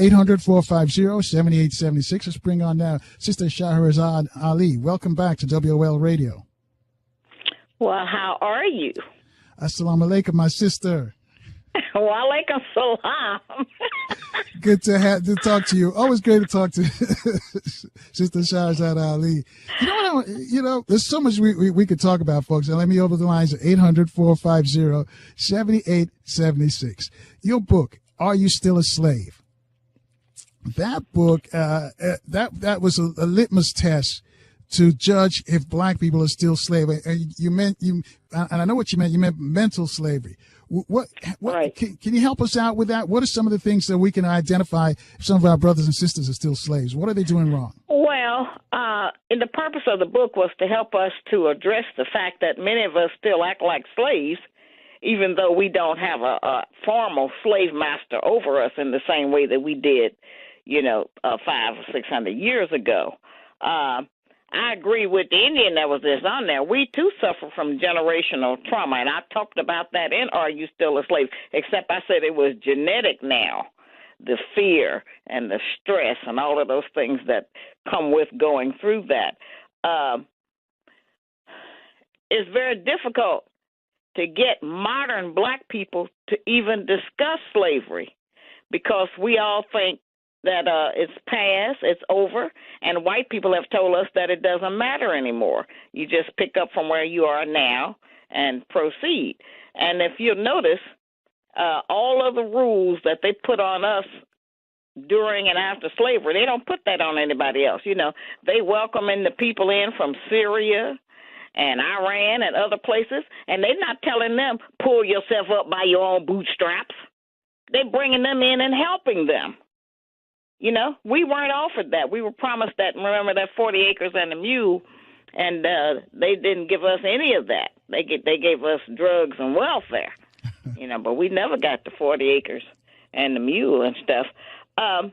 800-450-7876. Let's bring on now Sister Shahrazad Ali. Welcome back to WOL Radio. Well, how are you? Assalamu alaikum, my sister. Wa alaikum salam. Good to talk to you. Always great to talk to Sister Shahrazad Ali. There's so much we could talk about, folks. And let me over the lines at 800-450-7876. Your book, Are You Still a Slave? That book, that was a litmus test to judge if black people are still slaves. And and I know what you meant. You meant mental slavery. What right. Can you help us out with that? What are some of the things that we can identify if some of our brothers and sisters are still slaves? What are they doing wrong? Well, the purpose of the book was to help us to address the fact that many of us still act like slaves, even though we don't have a formal slave master over us in the same way that we did, 500 or 600 years ago. I agree with the Indian that was just on there. We, too, suffer from generational trauma, and I talked about that in Are You Still a Slave? Except I said it was genetic now, the fear and the stress and all of those things that come with going through that. It's very difficult to get modern black people to even discuss slavery because we all think that it's past, it's over, and white people have told us that it doesn't matter anymore. You just pick up from where you are now and proceed. And if you'll notice, all of the rules that they put on us during and after slavery, they don't put that on anybody else. They welcoming the people in from Syria and Iran and other places, and they're not telling them, pull yourself up by your own bootstraps. They're bringing them in and helping them. We weren't offered that. We were promised that, remember, that 40 acres and a mule, and they didn't give us any of that. They gave us drugs and welfare, but we never got the 40 acres and the mule and stuff. I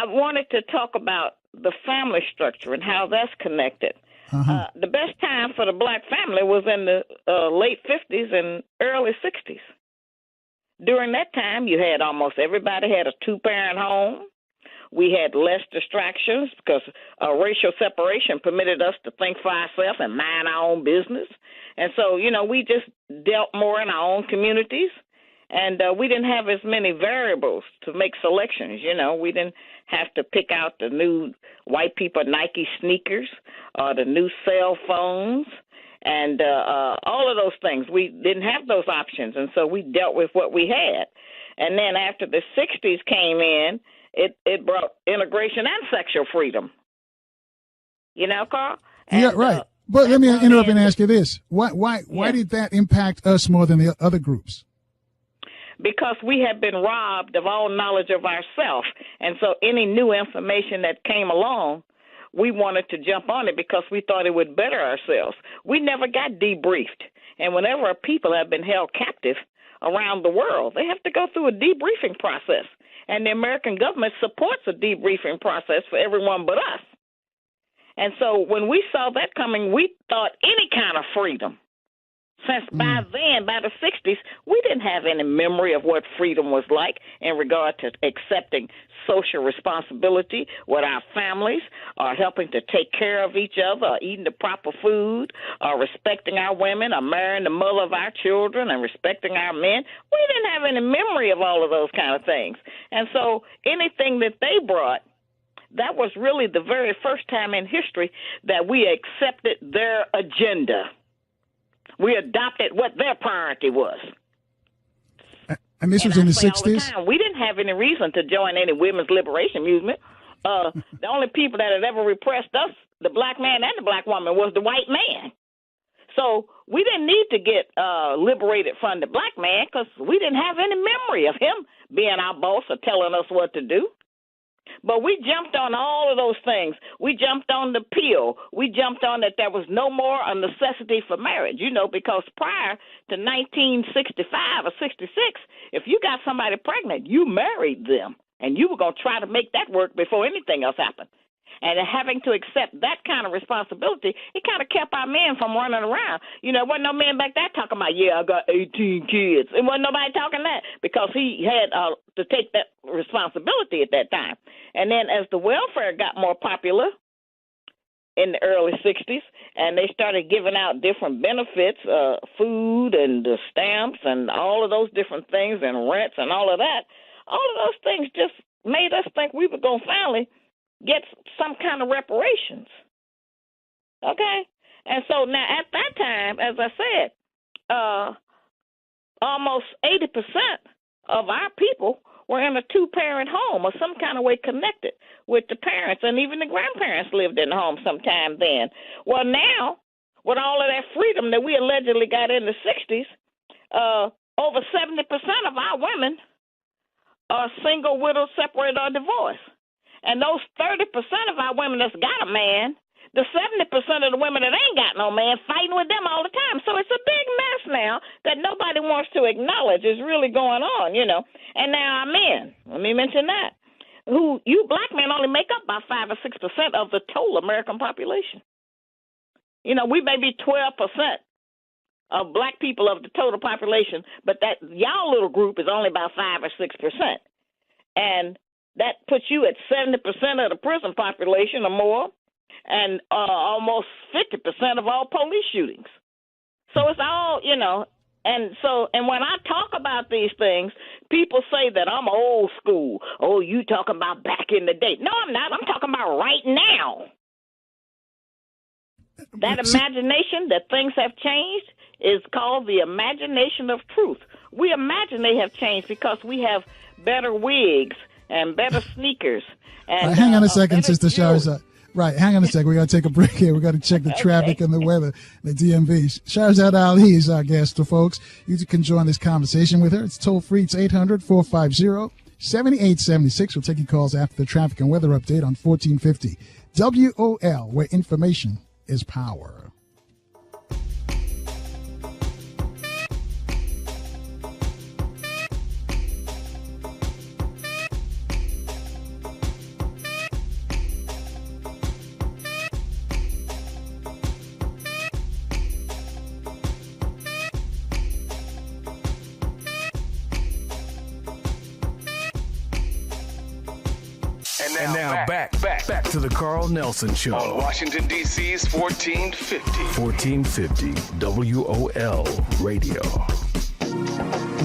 wanted to talk about the family structure and how that's connected. Uh-huh. The best time for the black family was in the late 50s and early 60s. During that time, you had almost everybody had a two-parent home. We had less distractions because racial separation permitted us to think for ourselves and mind our own business. And so, we just dealt more in our own communities, and we didn't have as many variables to make selections. We didn't have to pick out the new white people Nike sneakers or the new cell phones and all of those things. We didn't have those options, and so we dealt with what we had. And then after the 60s came in, it brought integration and sexual freedom. Carl? And, yeah, right. But let me interrupt and ask you this. Why did that impact us more than the other groups? Because we had been robbed of all knowledge of ourselves. And so any new information that came along, we wanted to jump on it because we thought it would better ourselves. We never got debriefed. And whenever a people have been held captive around the world, they have to go through a debriefing process. And the American government supports a debriefing process for everyone but us. And so when we saw that coming, we thought any kind of freedom. Since by then, by the 60s, we didn't have any memory of what freedom was like in regard to accepting social responsibility with our families, or helping to take care of each other, or eating the proper food, or respecting our women, or marrying the mother of our children, and respecting our men. We didn't have any memory of all of those kind of things. And so anything that they brought, that was really the very first time in history that we accepted their agenda. We adopted what their priority was. And this was in the 60s? We didn't have any reason to join any women's liberation movement. The only people that had ever repressed us, the black man and the black woman, was the white man. So we didn't need to get liberated from the black man because we didn't have any memory of him being our boss or telling us what to do. But we jumped on all of those things. We jumped on the pill. We jumped on that there was no more a necessity for marriage, because prior to 1965 or 66, if you got somebody pregnant, you married them, and you were going to try to make that work before anything else happened. And having to accept that kind of responsibility, it kind of kept our men from running around. You know, wasn't no man back there talking about, yeah, I got 18 kids. It wasn't nobody talking that because he had to take that responsibility at that time. And then as the welfare got more popular in the early 60s, and they started giving out different benefits, food and the stamps and all of those different things and rents and all of those things just made us think we were going to finally get some kind of reparations. Okay? And so now at that time, as I said, almost 80% of our people were in a two-parent home or some kind of way connected with the parents, and even the grandparents lived in the home sometime then. Well, now, with all of that freedom that we allegedly got in the 60s, over 70% of our women are single, widowed, separated, or divorced. And those 30% of our women that's got a man, the 70% of the women that ain't got no man fighting with them all the time. So it's a big mess now that nobody wants to acknowledge is really going on, you know. And now our men, let me mention that, who you black men only make up about 5 or 6% of the total American population. You know, we may be 12% of black people of the total population, but that y'all little group is only about 5 or 6%. And that puts you at 70% of the prison population or more, and almost 50% of all police shootings. So it's all, you know, and when I talk about these things, people say that I'm old school. Oh, you talking about back in the day. No, I'm not. I'm talking about right now. That imagination that things have changed is called the imagination of truth. We imagine they have changed because we have better wigs and better sneakers. And, hang on a second, Sister Shahrazad. Right, hang on a second. We got to take a break here. We got to check the traffic and the weather, the DMV. Shahrazad Ali is our guest, folks. You can join this conversation with her. It's toll free. It's 800-450-7876. We'll take your calls after the traffic and weather update on 1450 WOL, where information is power. And now back to the Carl Nelson Show on Washington, D.C.'s 1450. 1450 WOL Radio.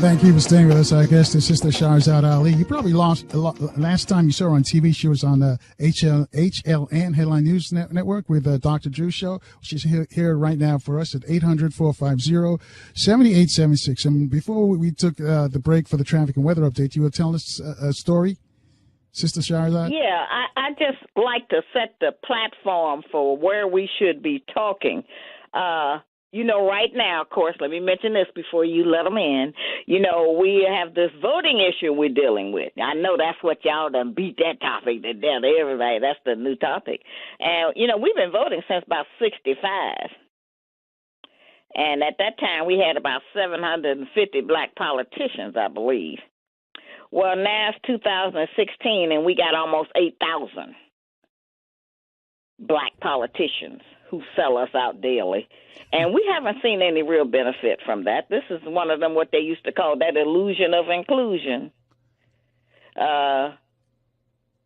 Thank you for staying with us. Our guest is Sister Shahrazad Ali. You probably lost last time you saw her on TV. She was on the HLN, Headline News Network, with Dr. Drew's show. She's here right now for us at 800-450-7876. And before we took the break for the traffic and weather update, you were telling us a story, Sister Shahrazad? Yeah, I just like to set the platform for where we should be talking. You know, right now, of course, let me mention this before you let them in. You know, we have this voting issue we're dealing with. I know that's what y'all done beat that topic to death. Everybody, that's the new topic. And, you know, we've been voting since about 65. And at that time, we had about 750 black politicians, I believe. Well, now it's 2016, and we got almost 8,000 black politicians who sell us out daily. And we haven't seen any real benefit from that. This is one of them, what they used to call that illusion of inclusion.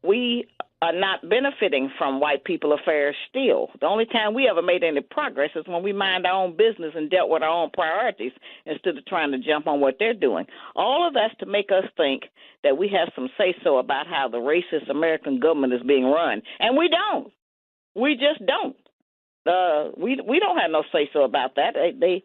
We are not benefiting from white people affairs still. The only time we ever made any progress is when we mind our own business and dealt with our own priorities instead of trying to jump on what they're doing. All of that's to make us think that we have some say-so about how the racist American government is being run. And we don't. We just don't. We don't have no say-so about that. They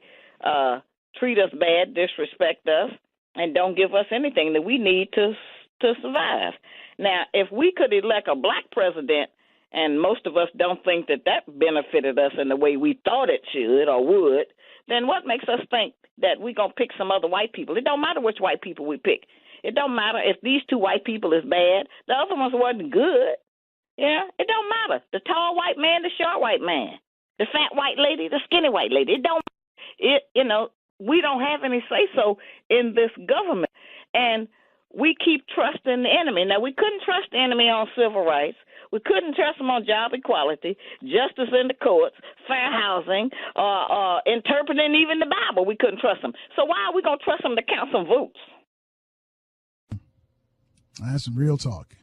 treat us bad, disrespect us, and don't give us anything that we need to survive. Now, if we could elect a black president, and most of us don't think that benefited us in the way we thought it should or would, then what makes us think that we're going to pick some other white people? It don't matter which white people we pick. It don't matter if these two white people is bad. The other ones wasn't good. Yeah, it don't matter. The tall white man, the short white man, the fat white lady, the skinny white lady. It don't. You know, we don't have any say so in this government, and we keep trusting the enemy. Now, we couldn't trust the enemy on civil rights. We couldn't trust them on job equality, justice in the courts, fair housing, interpreting even the Bible. We couldn't trust them. So why are we going to trust them to count some votes? That's some real talk.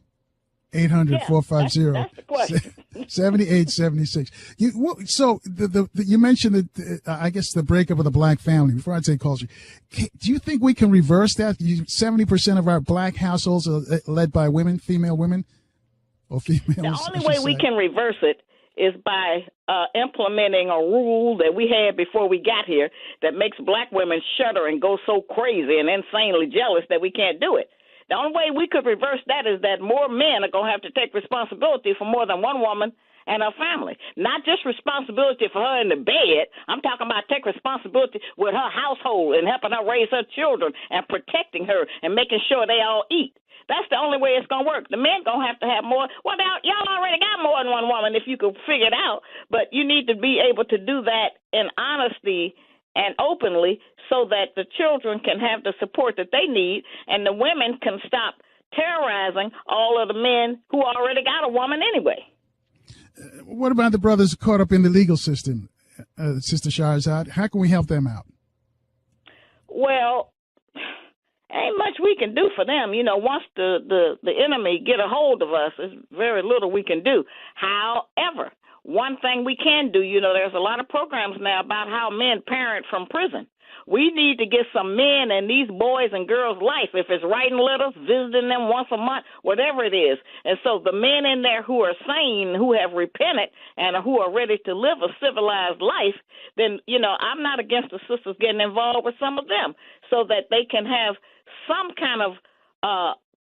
800-450-7876. So you mentioned that, I guess, the breakup of the black family. Before I take calls, do you think we can reverse that? 70% of our black households are led by women, female women, or females. The only way we can reverse it is by implementing a rule that we had before we got here that makes black women shudder and go so crazy and insanely jealous that we can't do it. The only way we could reverse that is that more men are going to have to take responsibility for more than one woman and her family. Not just responsibility for her in the bed. I'm talking about take responsibility with her household and helping her raise her children and protecting her and making sure they all eat. That's the only way it's going to work. The men going to have more. Well, now, y'all already got more than one woman if you could figure it out. But you need to be able to do that in honesty and openly so that the children can have the support that they need and the women can stop terrorizing all of the men who already got a woman anyway. What about the brothers caught up in the legal system, Sister Shahrazad? How can we help them out? Well, ain't much we can do for them. Once the enemy get a hold of us, there's very little we can do. However, one thing we can do, there's a lot of programs now about how men parent from prison. We need to get some men in these boys' and girls' life, if it's writing letters, visiting them once a month, whatever it is. And so the men in there who are sane, who have repented, and who are ready to live a civilized life, then, I'm not against the sisters getting involved with some of them so that they can have some kind of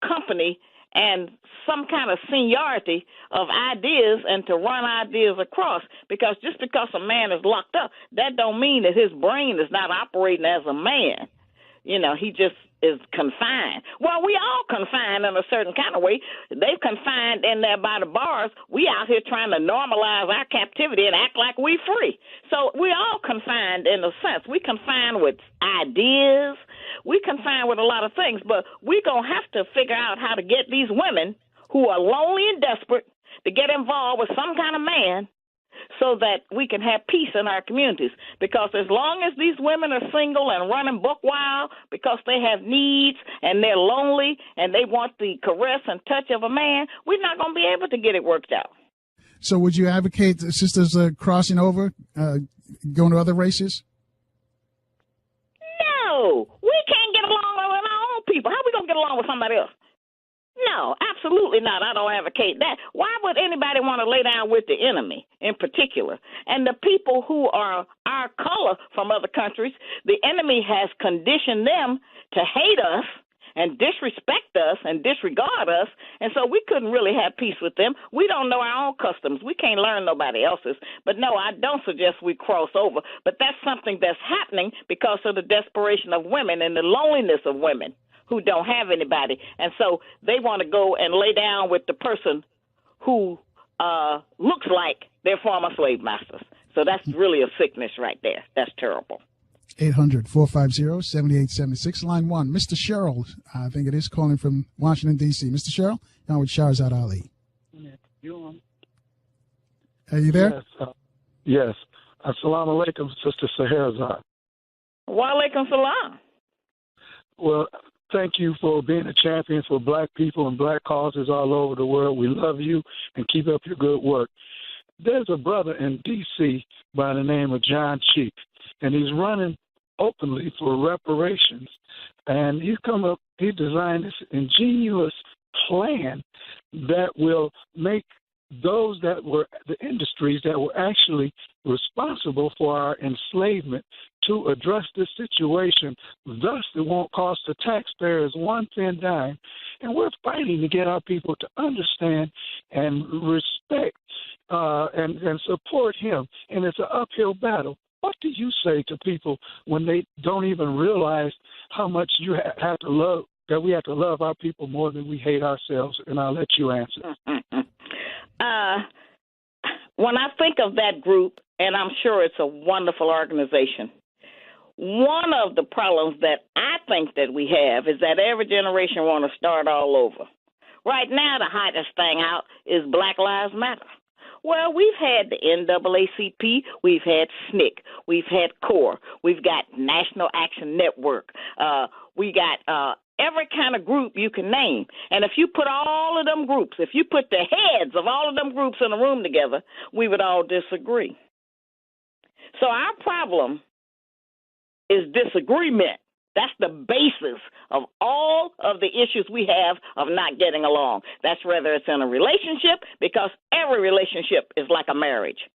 company and some kind of seniority of ideas and to run ideas across. Because just because a man is locked up, that don't mean that his brain is not operating as a man. He just is confined. Well, we all confined in a certain kind of way. They've confined in there by the bars. We out here trying to normalize our captivity and act like we free. So we all confined in a sense. We confined with ideas. We confined with a lot of things. But we're going to have to figure out how to get these women who are lonely and desperate to get involved with some kind of man so that we can have peace in our communities. Because as long as these women are single and running buck wild because they have needs and they're lonely and they want the caress and touch of a man, we're not going to be able to get it worked out. So would you advocate the sisters crossing over, going to other races? No, we can't get along with our own people. How are we going to get along with somebody else? No, absolutely not. I don't advocate that. Why would anybody want to lay down with the enemy in particular? And the people who are our color from other countries, the enemy has conditioned them to hate us and disrespect us and disregard us, and so we couldn't really have peace with them. We don't know our own customs. We can't learn nobody else's. But no, I don't suggest we cross over. But that's something that's happening because of the desperation of women and the loneliness of women who don't have anybody. And so they want to go and lay down with the person who looks like their former slave masters. So that's really a sickness right there. That's terrible. 800-450-7876, line 1. Mr. Sherrill, I think it is, calling from Washington, D.C. Mr. Sherrill, now with Shahrazad Ali. Are you there? Yes. Assalamu alaikum, Sister Shahrazad. Wa alaikum salam. Well, thank you for being a champion for black people and black causes all over the world. We love you and keep up your good work. There's a brother in D.C. by the name of John Cheek, and he's running openly for reparations. And he designed this ingenious plan that will make those that were the industries that were actually responsible for our enslavement to address this situation. Thus, it won't cost the taxpayers one thin dime. And we're fighting to get our people to understand and respect and support him. And it's an uphill battle. What do you say to people when they don't even realize how much you have to love, that we have to love our people more than we hate ourselves? And I'll let you answer. When I think of that group, and I'm sure it's a wonderful organization, one of the problems that I think that we have is that every generation want to start all over. Right now, the hottest thing out is Black Lives Matter. Well, we've had the NAACP, we've had SNCC, we've had CORE, we've got National Action Network, we got every kind of group you can name. And if you put all of them groups, if you put the heads of all of them groups in a room together, we would all disagree. So our problem is disagreement. That's the basis of all of the issues we have of not getting along. That's whether it's in a relationship, because every relationship is like a marriage.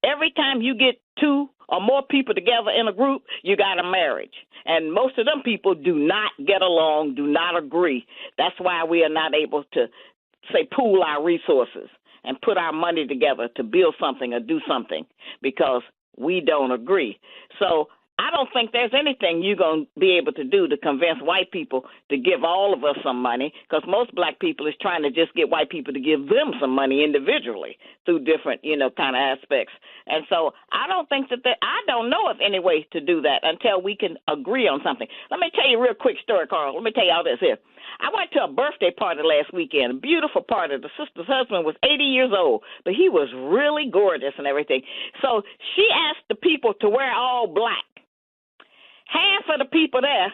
Every time you get two or more people together in a group, you got a marriage. And most of them people do not get along, do not agree. That's why we are not able to, say, pool our resources and put our money together to build something or do something, because we don't agree. So I don't think there's anything you're going to be able to do to convince white people to give all of us some money, because most black people is trying to just get white people to give them some money individually through different, kind of aspects. And so I don't think I don't know of any way to do that until we can agree on something. Let me tell you a real quick story, Carl. Let me tell you all this here. I went to a birthday party last weekend, a beautiful party. The sister's husband was 80 years old, but he was really gorgeous and everything. So she asked the people to wear all black. Half of the people there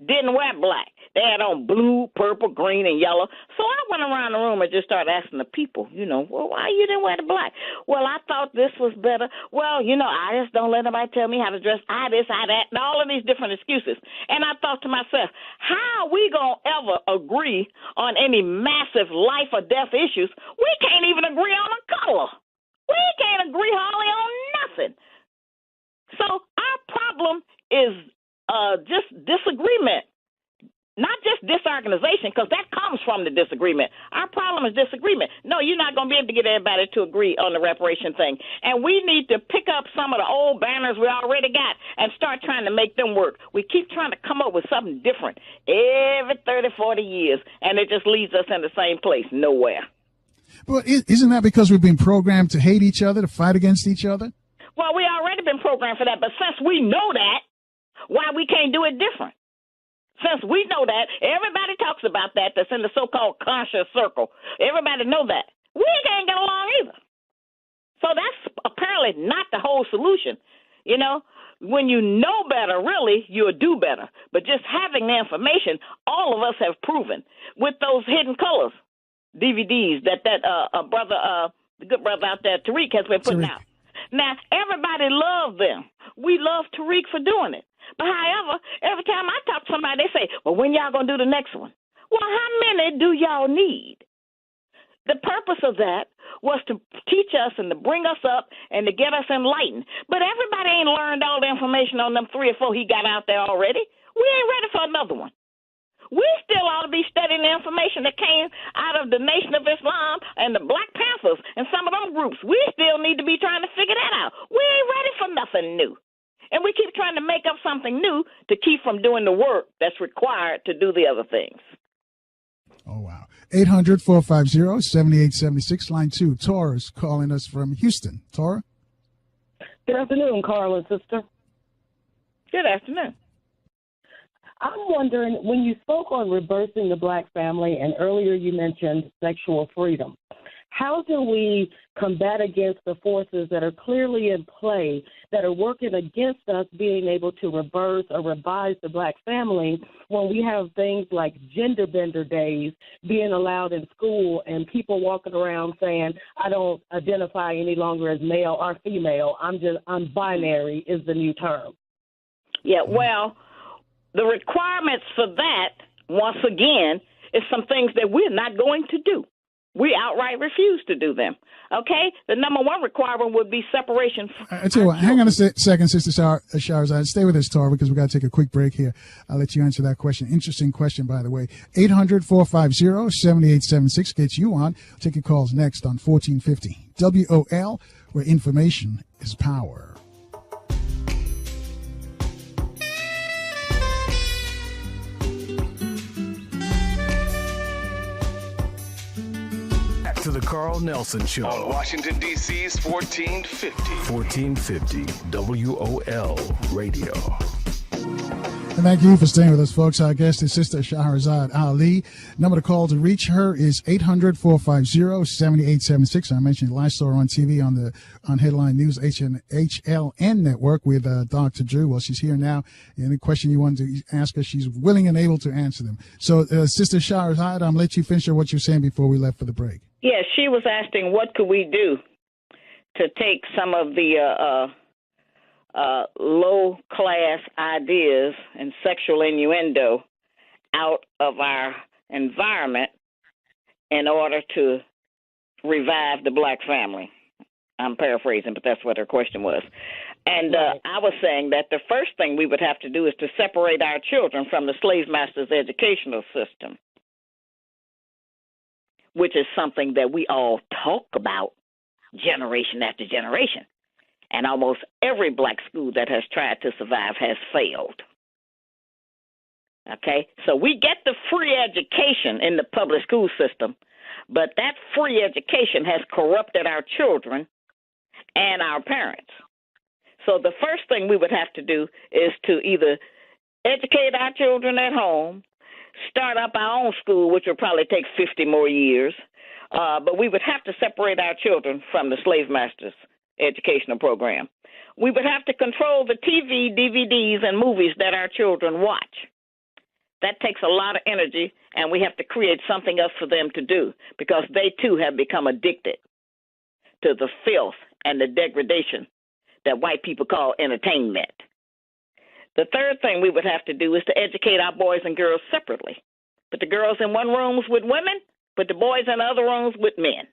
didn't wear black. They had on blue, purple, green, and yellow. So I went around the room and just started asking the people, well, why you didn't wear the black? Well, I thought this was better. Well, I just don't let nobody tell me how to dress. I this, I that, and all of these different excuses. And I thought to myself, how are we going to ever agree on any massive life or death issues? We can't even agree on a color. We can't agree hardly on nothing. So our problem is just disagreement, not just disorganization, because that comes from the disagreement. Our problem is disagreement. No, you're not going to be able to get everybody to agree on the reparation thing. And we need to pick up some of the old banners we already got and start trying to make them work. We keep trying to come up with something different every 30, 40 years, and it just leads us in the same place, nowhere. But isn't that because we've been programmed to hate each other, to fight against each other? Well, we already been programmed for that, but since we know that, why we can't do it different? Since we know that, everybody talks about that that's in the so-called conscious circle. Everybody know that. We can't get along either. So that's apparently not the whole solution. When you know better, really, you'll do better. But just having the information, all of us have proven with those hidden colors DVDs that brother, the good brother out there, Tariq, has been putting out. Now, everybody loves them. We love Tariq for doing it. But however, every time I talk to somebody, they say, well, when y'all going to do the next one? Well, how many do y'all need? The purpose of that was to teach us and to bring us up and to get us enlightened. But everybody ain't learned all the information on them 3 or 4 he got out there already. We ain't ready for another one. We still ought to be studying the information that came out of the Nation of Islam and the Black Panthers and some of them groups. We still need to be trying to figure that out. We ain't ready for nothing new. And we keep trying to make up something new to keep from doing the work that's required to do the other things. Oh, wow. 800-450-7876, line 2. Tora's calling us from Houston. Tora? Good afternoon, Carl and sister. Good afternoon. I'm wondering, when you spoke on reversing the black family, and earlier you mentioned sexual freedom, how do we combat against the forces that are clearly in play that are working against us being able to reverse or revise the black family when we have things like gender bender days being allowed in school and people walking around saying, I don't identify any longer as male or female, I'm binary is the new term? Yeah, well, the requirements for that, once again, is some things that we're not going to do. We outright refuse to do them. Okay? The number one requirement would be separation. I tell you what, hang on a second, Sister Shahrazad. Stay with us, Tar, because we've got to take a quick break here. I'll let you answer that question. Interesting question, by the way. 800-450-7876 gets you on. Take your calls next on 1450 WOL, where information is power. to the Carl Nelson Show on Washington, D.C.'s 1450. 1450 WOL Radio. And thank you for staying with us, folks. Our guest is Sister Shahrazad Ali. Number to call to reach her is 800-450-7876. I mentioned last saw her on TV on Headline News HLN Network with Dr. Drew. Well, she's here now. Any question you want to ask her, she's willing and able to answer them. So, Sister Shahrazad, I'm let you finish what you're saying before we left for the break. Yeah, she was asking what could we do to take some of the low-class ideas and sexual innuendo out of our environment in order to revive the black family. I'm paraphrasing, but that's what her question was. And I was saying that the first thing we would have to do is to separate our children from the slave master's educational system, which is something that we all talk about generation after generation. And almost every black school that has tried to survive has failed. Okay? So we get the free education in the public school system, but that free education has corrupted our children and our parents. So the first thing we would have to do is to either educate our children at home, start up our own school, which will probably take 50 more years, but we would have to separate our children from the slave masters educational program. We would have to control the TV, DVDs, and movies that our children watch. That takes a lot of energy, and we have to create something else for them to do because they, too, have become addicted to the filth and the degradation that white people call entertainment. The third thing we would have to do is to educate our boys and girls separately. Put the girls in one room with women, put the boys in the other rooms with men.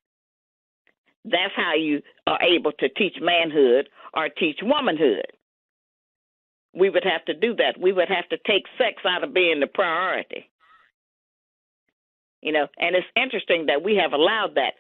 That's how you are able to teach manhood or teach womanhood. We would have to do that. We would have to take sex out of being the priority. You know, and it's interesting that we have allowed that,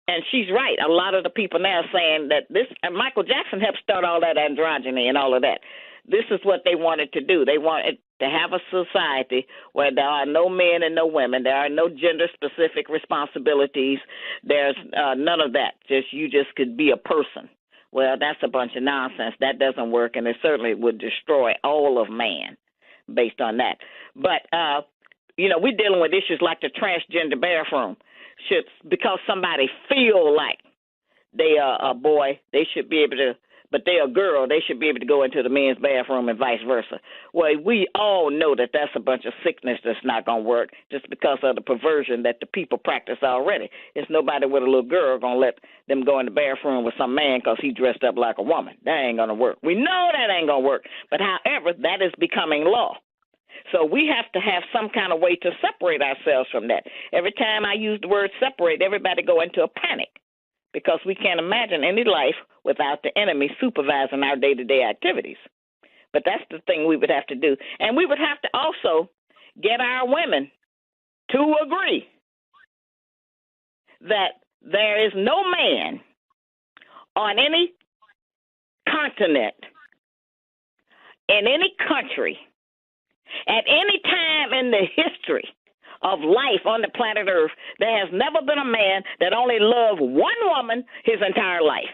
and she's right. A lot of the people now are saying that this, and Michael Jackson helped start all that androgyny and all of that. This is what they wanted to do. They wanted to have a society where there are no men and no women. There are no gender-specific responsibilities. There's none of that. You just could be a person. Well, that's a bunch of nonsense. That doesn't work, and it certainly would destroy all of man based on that. But, we're dealing with issues like the transgender bathroom. Because somebody feel like they are a boy, they should be able to, but they're a girl, they should be able to go into the men's bathroom and vice versa. Well, we all know that that's a bunch of sickness that's not going to work just because of the perversion that the people practice already. It's nobody with a little girl going to let them go in the bathroom with some man because he dressed up like a woman. That ain't going to work. We know that ain't going to work. But however, that is becoming law. So we have to have some kind of way to separate ourselves from that. Every time I use the word separate, everybody go into a panic because we can't imagine any life without the enemy supervising our day-to-day activities. But that's the thing we would have to do. And we would have to also get our women to agree that there is no man on any continent, in any country, at any time in the history of life on the planet Earth, there has never been a man that only loved one woman his entire life.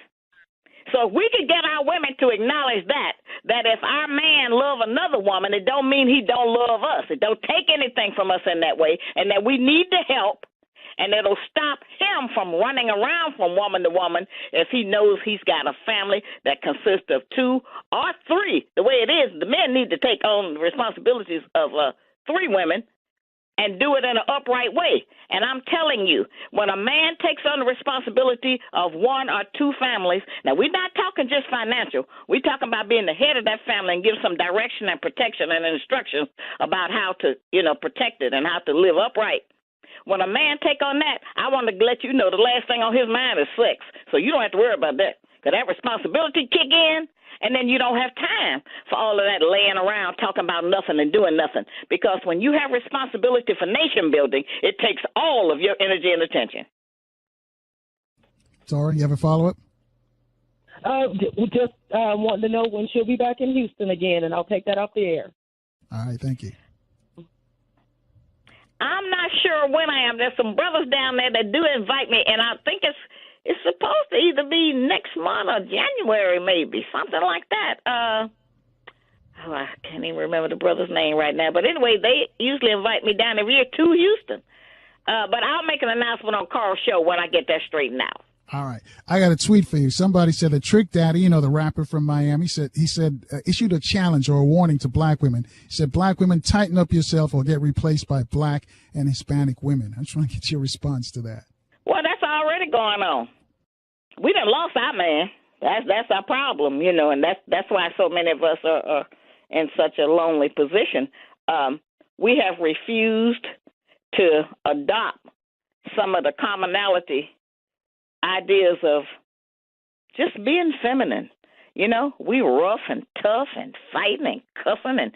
So if we could get our women to acknowledge that if our man love another woman, it don't mean he don't love us. It don't take anything from us in that way, and that we need to help, and it'll stop him from running around from woman to woman if he knows he's got a family that consists of 2 or 3. The way it is, the men need to take on the responsibilities of 3 women and do it in an upright way. And I'm telling you, when a man takes on the responsibility of 1 or 2 families, now we're not talking just financial. We're talking about being the head of that family and give some direction and protection and instructions about how to, protect it and how to live upright. When a man take on that, I want to let you know the last thing on his mind is sex. So you don't have to worry about that. Because that responsibility kick in, and then you don't have time for all of that laying around talking about nothing and doing nothing. Because when you have responsibility for nation building, it takes all of your energy and attention. Sorry, you have a follow-up? Just wanting to know when she'll be back in Houston again, and I'll take that off the air. All right, thank you. I'm not sure when I am. There's some brothers down there that do invite me, and I think it's supposed to either be next month or January, maybe, something like that. I can't even remember the brother's name right now. But anyway, they usually invite me down every year to Houston. But I'll make an announcement on Carl's show when I get that straightened out. All right. I got a tweet for you. Somebody said that Trick Daddy, you know, the rapper from Miami, he said issued a challenge or a warning to black women. He said, black women, tighten up yourself or get replaced by black and Hispanic women. I'm trying to get your response to that. Well, that's already going on. We done lost our man. That's our problem, you know, and that's why so many of us are in such a lonely position. We have refused to adopt some of the commonality ideas of just being feminine. You know, we rough and tough and fighting and cussing and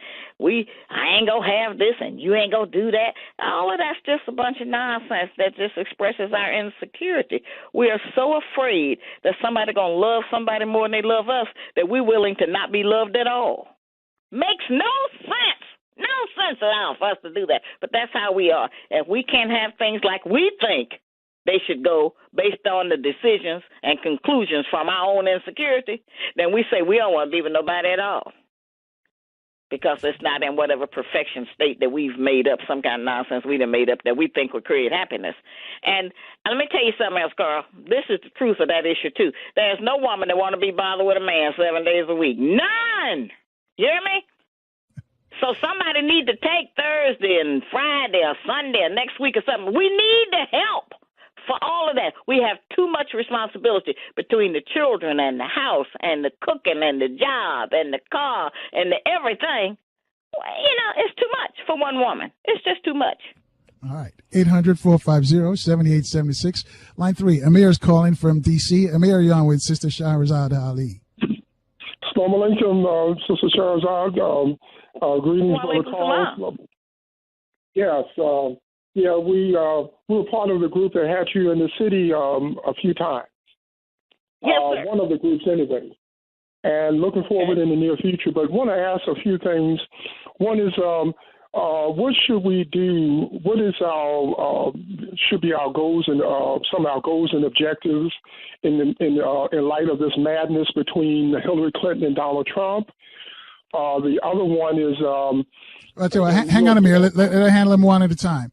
I ain't gonna have this and you ain't gonna do that. All of that's just a bunch of nonsense that just expresses our insecurity. We are so afraid that somebody gonna love somebody more than they love us that we're willing to not be loved at all. Makes no sense. No sense at all for us to do that. But that's how we are. If we can't have things like we think they should go based on the decisions and conclusions from our own insecurity, then we say we don't want to be with nobody at all because it's not in whatever perfection state that we've made up, some kind of nonsense we done made up that we think will create happiness. And let me tell you something else, Carl. This is the truth of that issue, too. There's no woman that want to be bothered with a man 7 days a week. None! You hear me? So somebody need to take Thursday and Friday or Sunday or next week or something. We need the help for all of that. We have too much responsibility between the children and the house and the cooking and the job and the car and the everything. You know, it's too much for one woman. It's just too much. All right. 800-450-7876. Line 3. Amir's calling from D.C. Amir, you're on with Sister Shahrazad Ali. Assalamu alaikum, Sister Shahrazad. Greetings, Brother Carl. Yes. We were part of the group that had you in the city a few times. Yes, sir. One of the groups anyway. And looking forward in the near future. But want to ask a few things. One is, what should we do? What is should be our goals and some of our goals and objectives in light of this madness between Hillary Clinton and Donald Trump? The other one is. Hang on a minute. Let her handle them one at a time.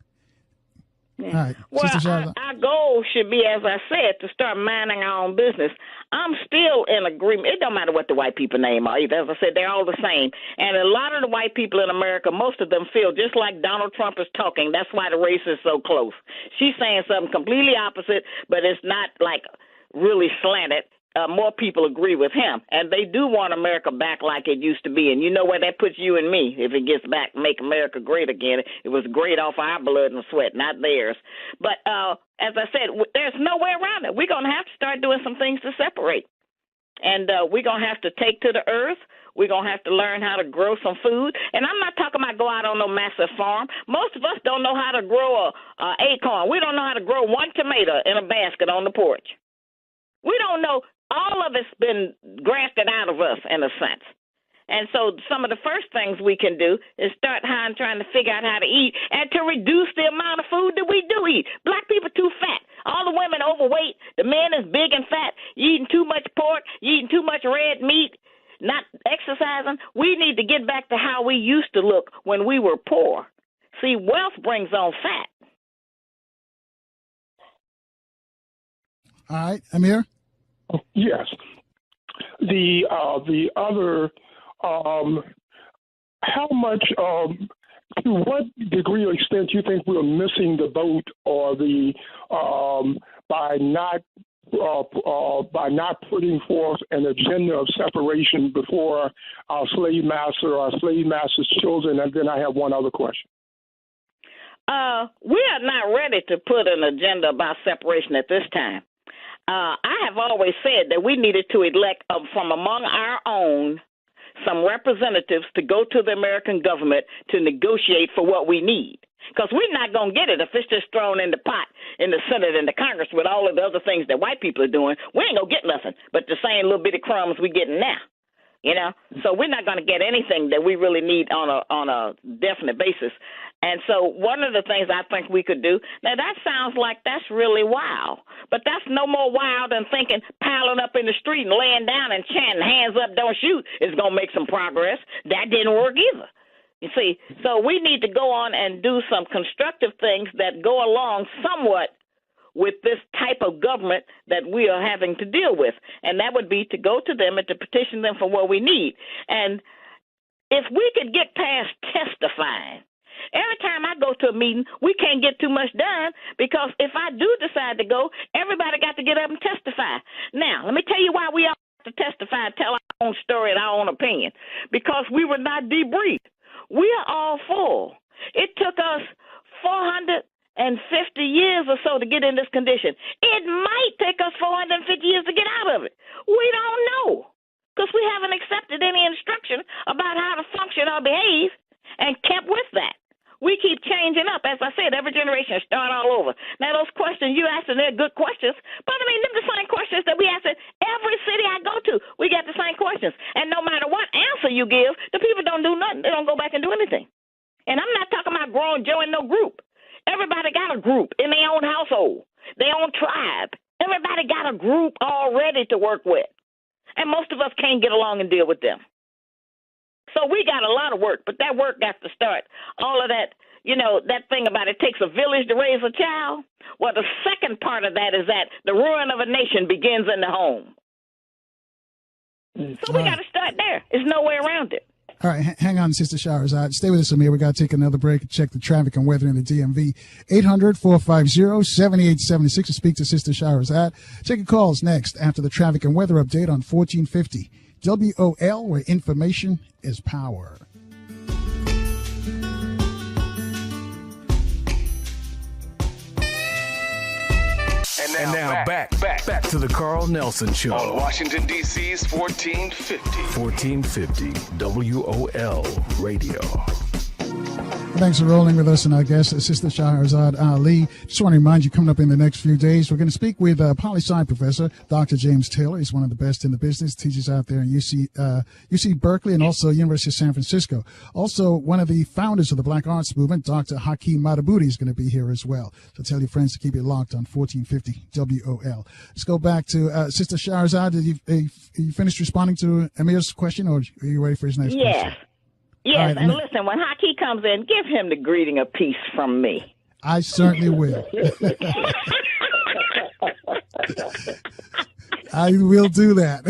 Yeah. All right. Well, our goal should be, as I said, to start minding our own business. I'm still in agreement. It don't matter what the white people name are either. As I said, they're all the same. And a lot of the white people in America, most of them feel just like Donald Trump is talking. That's why the race is so close. She's saying something completely opposite, but it's not like really slanted. More people agree with him, and they do want America back like it used to be. And you know where that puts you and me if it gets back, make America great again. It was great off our blood and sweat, not theirs. But as I said, there's no way around it. We're going to have to start doing some things to separate. And we're going to have to take to the earth. We're going to have to learn how to grow some food. And I'm not talking about go out on no massive farm. Most of us don't know how to grow an acorn. We don't know how to grow one tomato in a basket on the porch. We don't know. All of it's been grafted out of us in a sense. And so some of the first things we can do is start trying to figure out how to eat and to reduce the amount of food that we do eat. Black people too fat. All the women overweight. The men is big and fat. You eating too much pork. You eating too much red meat. Not exercising. We need to get back to how we used to look when we were poor. See, wealth brings on fat. All right, Amir? Yes. The other, how much, to what degree or extent do you think we're missing the boat or by not putting forth an agenda of separation before our slave master or our slave master's children? And then I have one other question. We are not ready to put an agenda about separation at this time. I have always said that we needed to elect from among our own some representatives to go to the American government to negotiate for what we need. Because we're not going to get it if it's just thrown in the pot in the Senate and the Congress with all of the other things that white people are doing. We ain't going to get nothing but the same little bitty crumbs we're getting now. So we're not going to get anything that we really need on a definite basis. And so one of the things I think we could do, now that sounds like that's really wild, but that's no more wild than thinking piling up in the street and laying down and chanting, hands up, don't shoot, is going to make some progress. That didn't work either. You see, so we need to go on and do some constructive things that go along somewhat with this type of government that we are having to deal with. And that would be to go to them and to petition them for what we need. And if we could get past testifying, every time I go to a meeting, we can't get too much done because if I do decide to go, everybody got to get up and testify. Now, let me tell you why we all have to testify and tell our own story and our own opinion. Because we were not debriefed. We are all full. It took us 450 years or so to get in this condition. It might take us 450 years to get out of it. We don't know because we haven't accepted any instruction about how to function or behave and kept with that. We keep changing up. As I said, every generation start all over. Now, those questions you asked, they're good questions, but I mean, they're the same questions that we ask in every city I go to. We got the same questions. And no matter what answer you give, the people don't do nothing. They don't go back and do anything. And I'm not talking about growing Joe in no group. Everybody got a group in their own household, their own tribe. Everybody got a group already to work with. And most of us can't get along and deal with them. So we got a lot of work, but that work got to start. All of that, that thing about it takes a village to raise a child. Well, the second part of that is that the ruin of a nation begins in the home. So we got to start there. There's no way around it. All right, hang on, Sister Shahrazad. Stay with us, Amir. We got to take another break and check the traffic and weather in the DMV. 800-450-7876 to speak to Sister Shahrazad. Taking calls next after the traffic and weather update on 1450. WOL, where information is power. And now back to the Carl Nelson Show. On Washington, D.C.'s 1450. 1450 WOL Radio. Thanks for rolling with us and our guest, Sister Shahrazad Ali. Just want to remind you, coming up in the next few days, we're going to speak with poli-sci professor, Dr. James Taylor. He's one of the best in the business, teaches out there in UC Berkeley and also University of San Francisco. Also, one of the founders of the Black Arts Movement, Dr. Hakeem Madhubuti, is going to be here as well. So tell your friends to keep it locked on 1450 WOL. Let's go back to Sister Shahrazad. Did you finished responding to Amir's question, or are you ready for his next question? Yes, right, and listen, when Haki comes in, give him the greeting of peace from me. I certainly will. I will do that.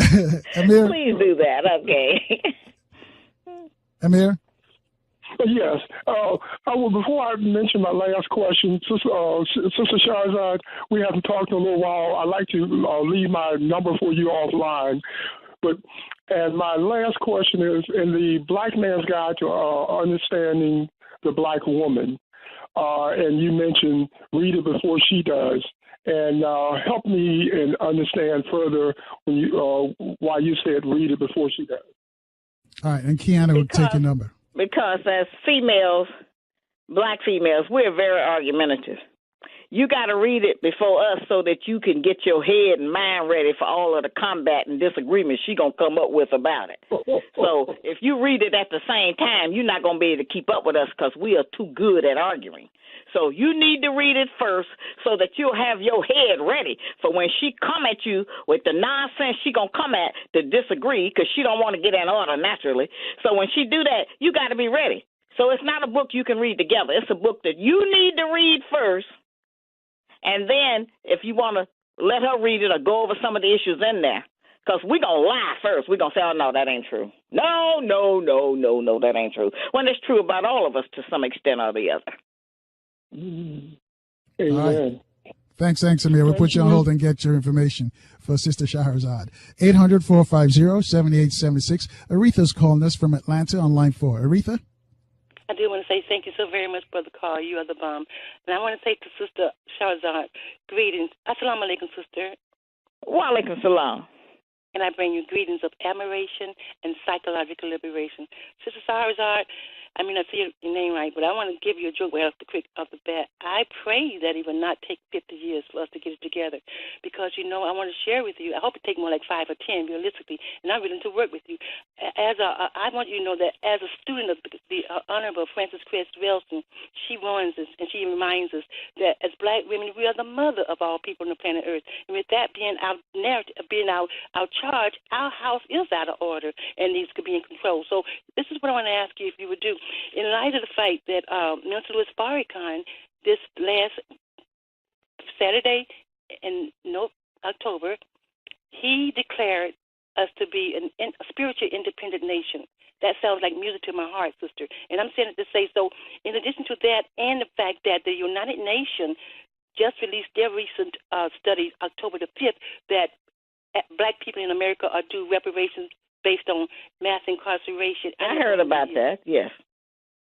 Amir? Please do that, okay. Amir? Yes. Before I mention my last question, Sister Shahrazad, we haven't talked in a little while. I'd like to leave my number for you offline. And my last question is, in the Black Man's Guide to Understanding the Black Woman, and you mentioned read it before she does, and help me and understand further when why you said read it before she does. All right, and Kiana will take your number. Because as females, black females, we're very argumentative. You got to read it before us so that you can get your head and mind ready for all of the combat and disagreements she going to come up with about it. So if you read it at the same time, you're not going to be able to keep up with us because we are too good at arguing. So you need to read it first so that you'll have your head ready for when she come at you with the nonsense she going to come at to disagree because she don't want to get in order naturally. So when she do that, you got to be ready. So it's not a book you can read together. It's a book that you need to read first. And then if you want to let her read it or go over some of the issues in there, because we're going to lie first. We're going to say, oh, no, that ain't true. No, that ain't true. When it's true about all of us to some extent or the other. Amen. Right. Thanks, Amir. We'll put you on hold and get your information for Sister Shahrazad. 800-450-7876. Aretha's calling us from Atlanta on line 4. Aretha? I do want to say thank you so very much for the call. You are the bomb. And I want to say to Sister Shahrazad, greetings. Assalamu alaikum, sister. Wa alaikum salam. And I bring you greetings of admiration and psychological liberation. Sister Shahrazad, I mean, I see your name right, but I want to give you a joke right off the bat. I pray that it will not take 50 years for us to get it together, because, I want to share with you. I hope it takes more like 5 or 10, realistically, and I'm willing to work with you. I want you to know that as a student of the Honorable Frances Cress Welsing, she warns us and she reminds us that as black women, we are the mother of all people on the planet Earth. And with that being our narrative, being our charge, our house is out of order and needs to be in control. So this is what I want to ask you if you would do. In light of the fact that Minister Louis Farrakhan, this last Saturday in October, he declared us to be a spiritually independent nation. That sounds like music to my heart, sister. And I'm saying it to say, so in addition to that and the fact that the United Nations just released their recent study, October the 5th, that black people in America are due reparations based on mass incarceration. I heard about that, yes.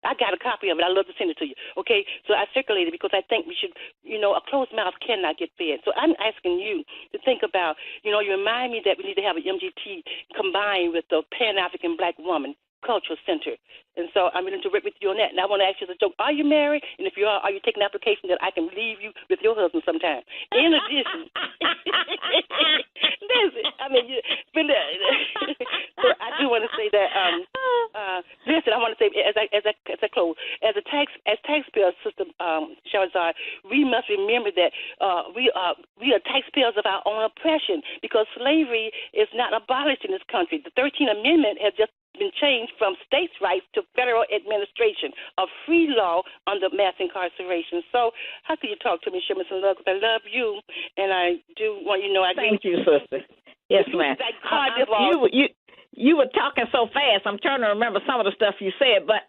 I got a copy of it. I'd love to send it to you. Okay? So I circulated it because I think we should, a closed mouth cannot get fed. So I'm asking you to think about, you remind me that we need to have an MGT combined with the Pan-African Black Woman Cultural Center. And so I'm willing to work with you on that. And I want to ask you as a joke, are you married? And if you are you taking an application that I can leave you with your husband sometime? In addition, so I do want to say that, listen, I want to say, as I close, as taxpayers, Sister Shahrazad, we must remember that we are taxpayers of our own oppression, because slavery is not abolished in this country. The 13th Amendment has just been changed from states' rights to federal administration of free law under mass incarceration. So how can you talk to me, Shimmer some love? Because I love you, and I do want you to know I Thank you, sister. Yes, ma'am. You were talking so fast. I'm trying to remember some of the stuff you said, but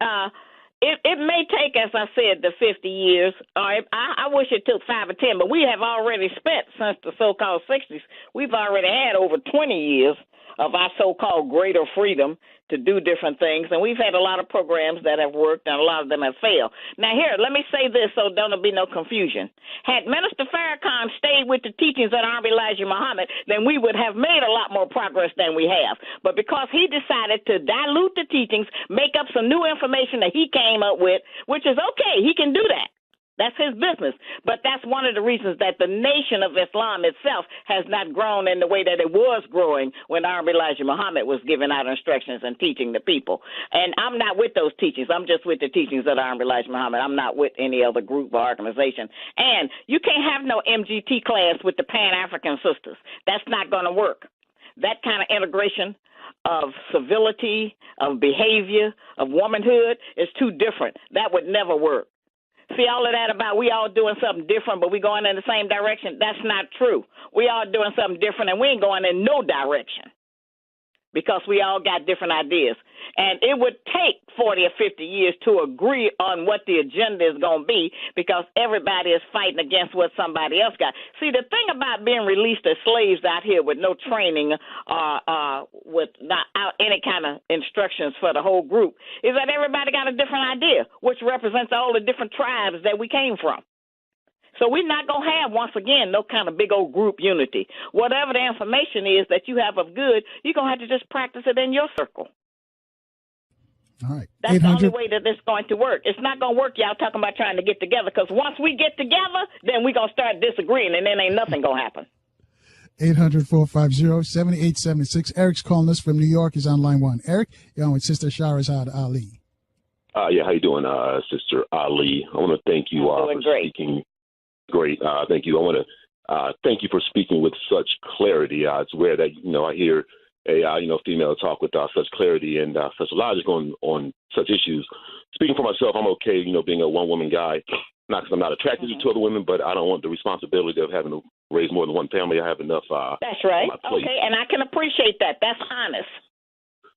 it may take, as I said, the 50 years. I wish it took 5 or 10, but we have already spent, since the so-called 60s, we've already had over 20 years of our so-called greater freedom to do different things. And we've had a lot of programs that have worked, and a lot of them have failed. Now, here, let me say this so there'll be no confusion. Had Minister Farrakhan stayed with the teachings of Honorable Elijah Muhammad, then we would have made a lot more progress than we have. But because he decided to dilute the teachings, make up some new information that he came up with, which is okay, he can do that. That's his business. But that's one of the reasons that the nation of Islam itself has not grown in the way that it was growing when Honorable Elijah Muhammad was giving out instructions and teaching the people. And I'm not with those teachings. I'm just with the teachings of Honorable Elijah Muhammad. I'm not with any other group or organization. And you can't have no MGT class with the Pan-African sisters. That's not going to work. That kind of integration of civility, of behavior, of womanhood is too different. That would never work. See, all of that about we all doing something different, but we going in the same direction, that's not true. We all doing something different, and we ain't going in no direction because we all got different ideas. And it would take 40 or 50 years to agree on what the agenda is going to be, because everybody is fighting against what somebody else got. See, the thing about being released as slaves out here with no training, with not any kind of instructions for the whole group, is that everybody got a different idea, which represents all the different tribes that we came from. So we're not going to have, once again, no kind of big old group unity. Whatever the information is that you have of good, you're going to have to just practice it in your circle. All right. That's the only way that it's going to work. It's not going to work, y'all talking about trying to get together, because once we get together, then we're going to start disagreeing, and then ain't nothing going to happen. 800-450-7876. Eric's calling us from New York. He's on line 1. Eric, you're on with Sister Shahrazad Ali. Yeah, how you doing, Sister Ali? I want to thank you for speaking. Great. Thank you. I want to thank you for speaking with such clarity. It's rare that, I hear a female talk with such clarity and such logic on such issues. Speaking for myself, I'm okay, being a one-woman guy. Not because I'm not attracted to other women, but I don't want the responsibility of having to raise more than one family. I have enough. That's right. Okay, and I can appreciate that. That's honest.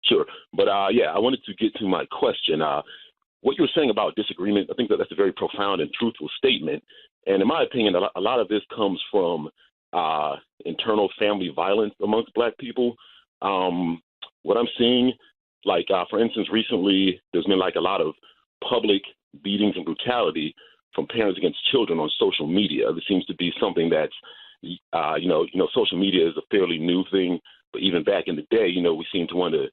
Sure. But, I wanted to get to my question. What you were saying about disagreement, I think that's a very profound and truthful statement. And in my opinion, a lot of this comes from internal family violence amongst Black people. What I'm seeing, for instance, recently there's been a lot of public beatings and brutality from parents against children on social media. This seems to be something that's, social media is a fairly new thing. But even back in the day, we seem to want to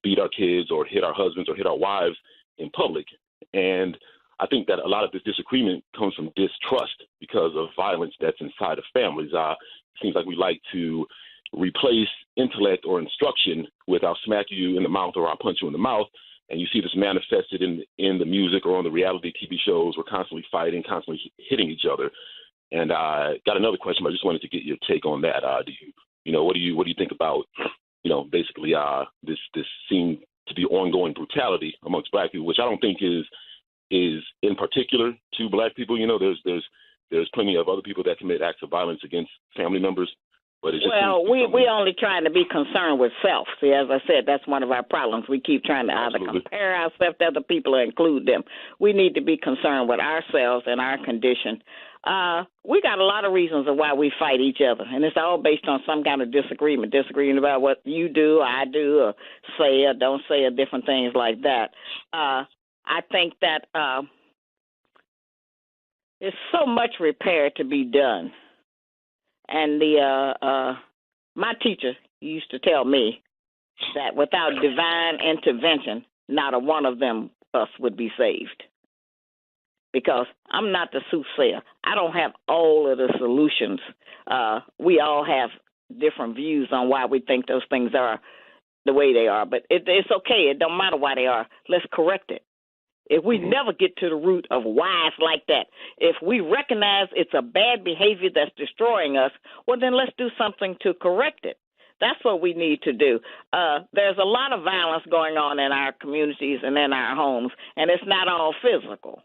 beat our kids or hit our husbands or hit our wives in public. And I think that a lot of this disagreement comes from distrust because of violence that's inside of families. It seems like we like to replace intellect or instruction with I'll smack you in the mouth or I'll punch you in the mouth. And you see this manifested in the music or on the reality TV shows. We're constantly fighting, constantly hitting each other. And I got another question, but I just wanted to get your take on that. What do you think about, basically this seemed to be ongoing brutality amongst black people, which I don't think is in particular to black people. There's plenty of other people that commit acts of violence against family members. But it just we only trying to be concerned with self. See, as I said, that's one of our problems. We keep trying to either compare ourselves to other people or include them. We need to be concerned with ourselves and our condition. We got a lot of reasons of why we fight each other, and it's all based on some kind of disagreement about what you do, I do, or say or don't say, or different things like that. I think that there's so much repair to be done. And my teacher used to tell me that without divine intervention, not a one of us would be saved. Because I'm not the soothsayer. I don't have all of the solutions. We all have different views on why we think those things are the way they are. But it's okay. It don't matter why they are. Let's correct it. If we never get to the root of why it's like that, if we recognize it's a bad behavior that's destroying us, well, then let's do something to correct it. That's what we need to do. There's a lot of violence going on in our communities and in our homes, and it's not all physical.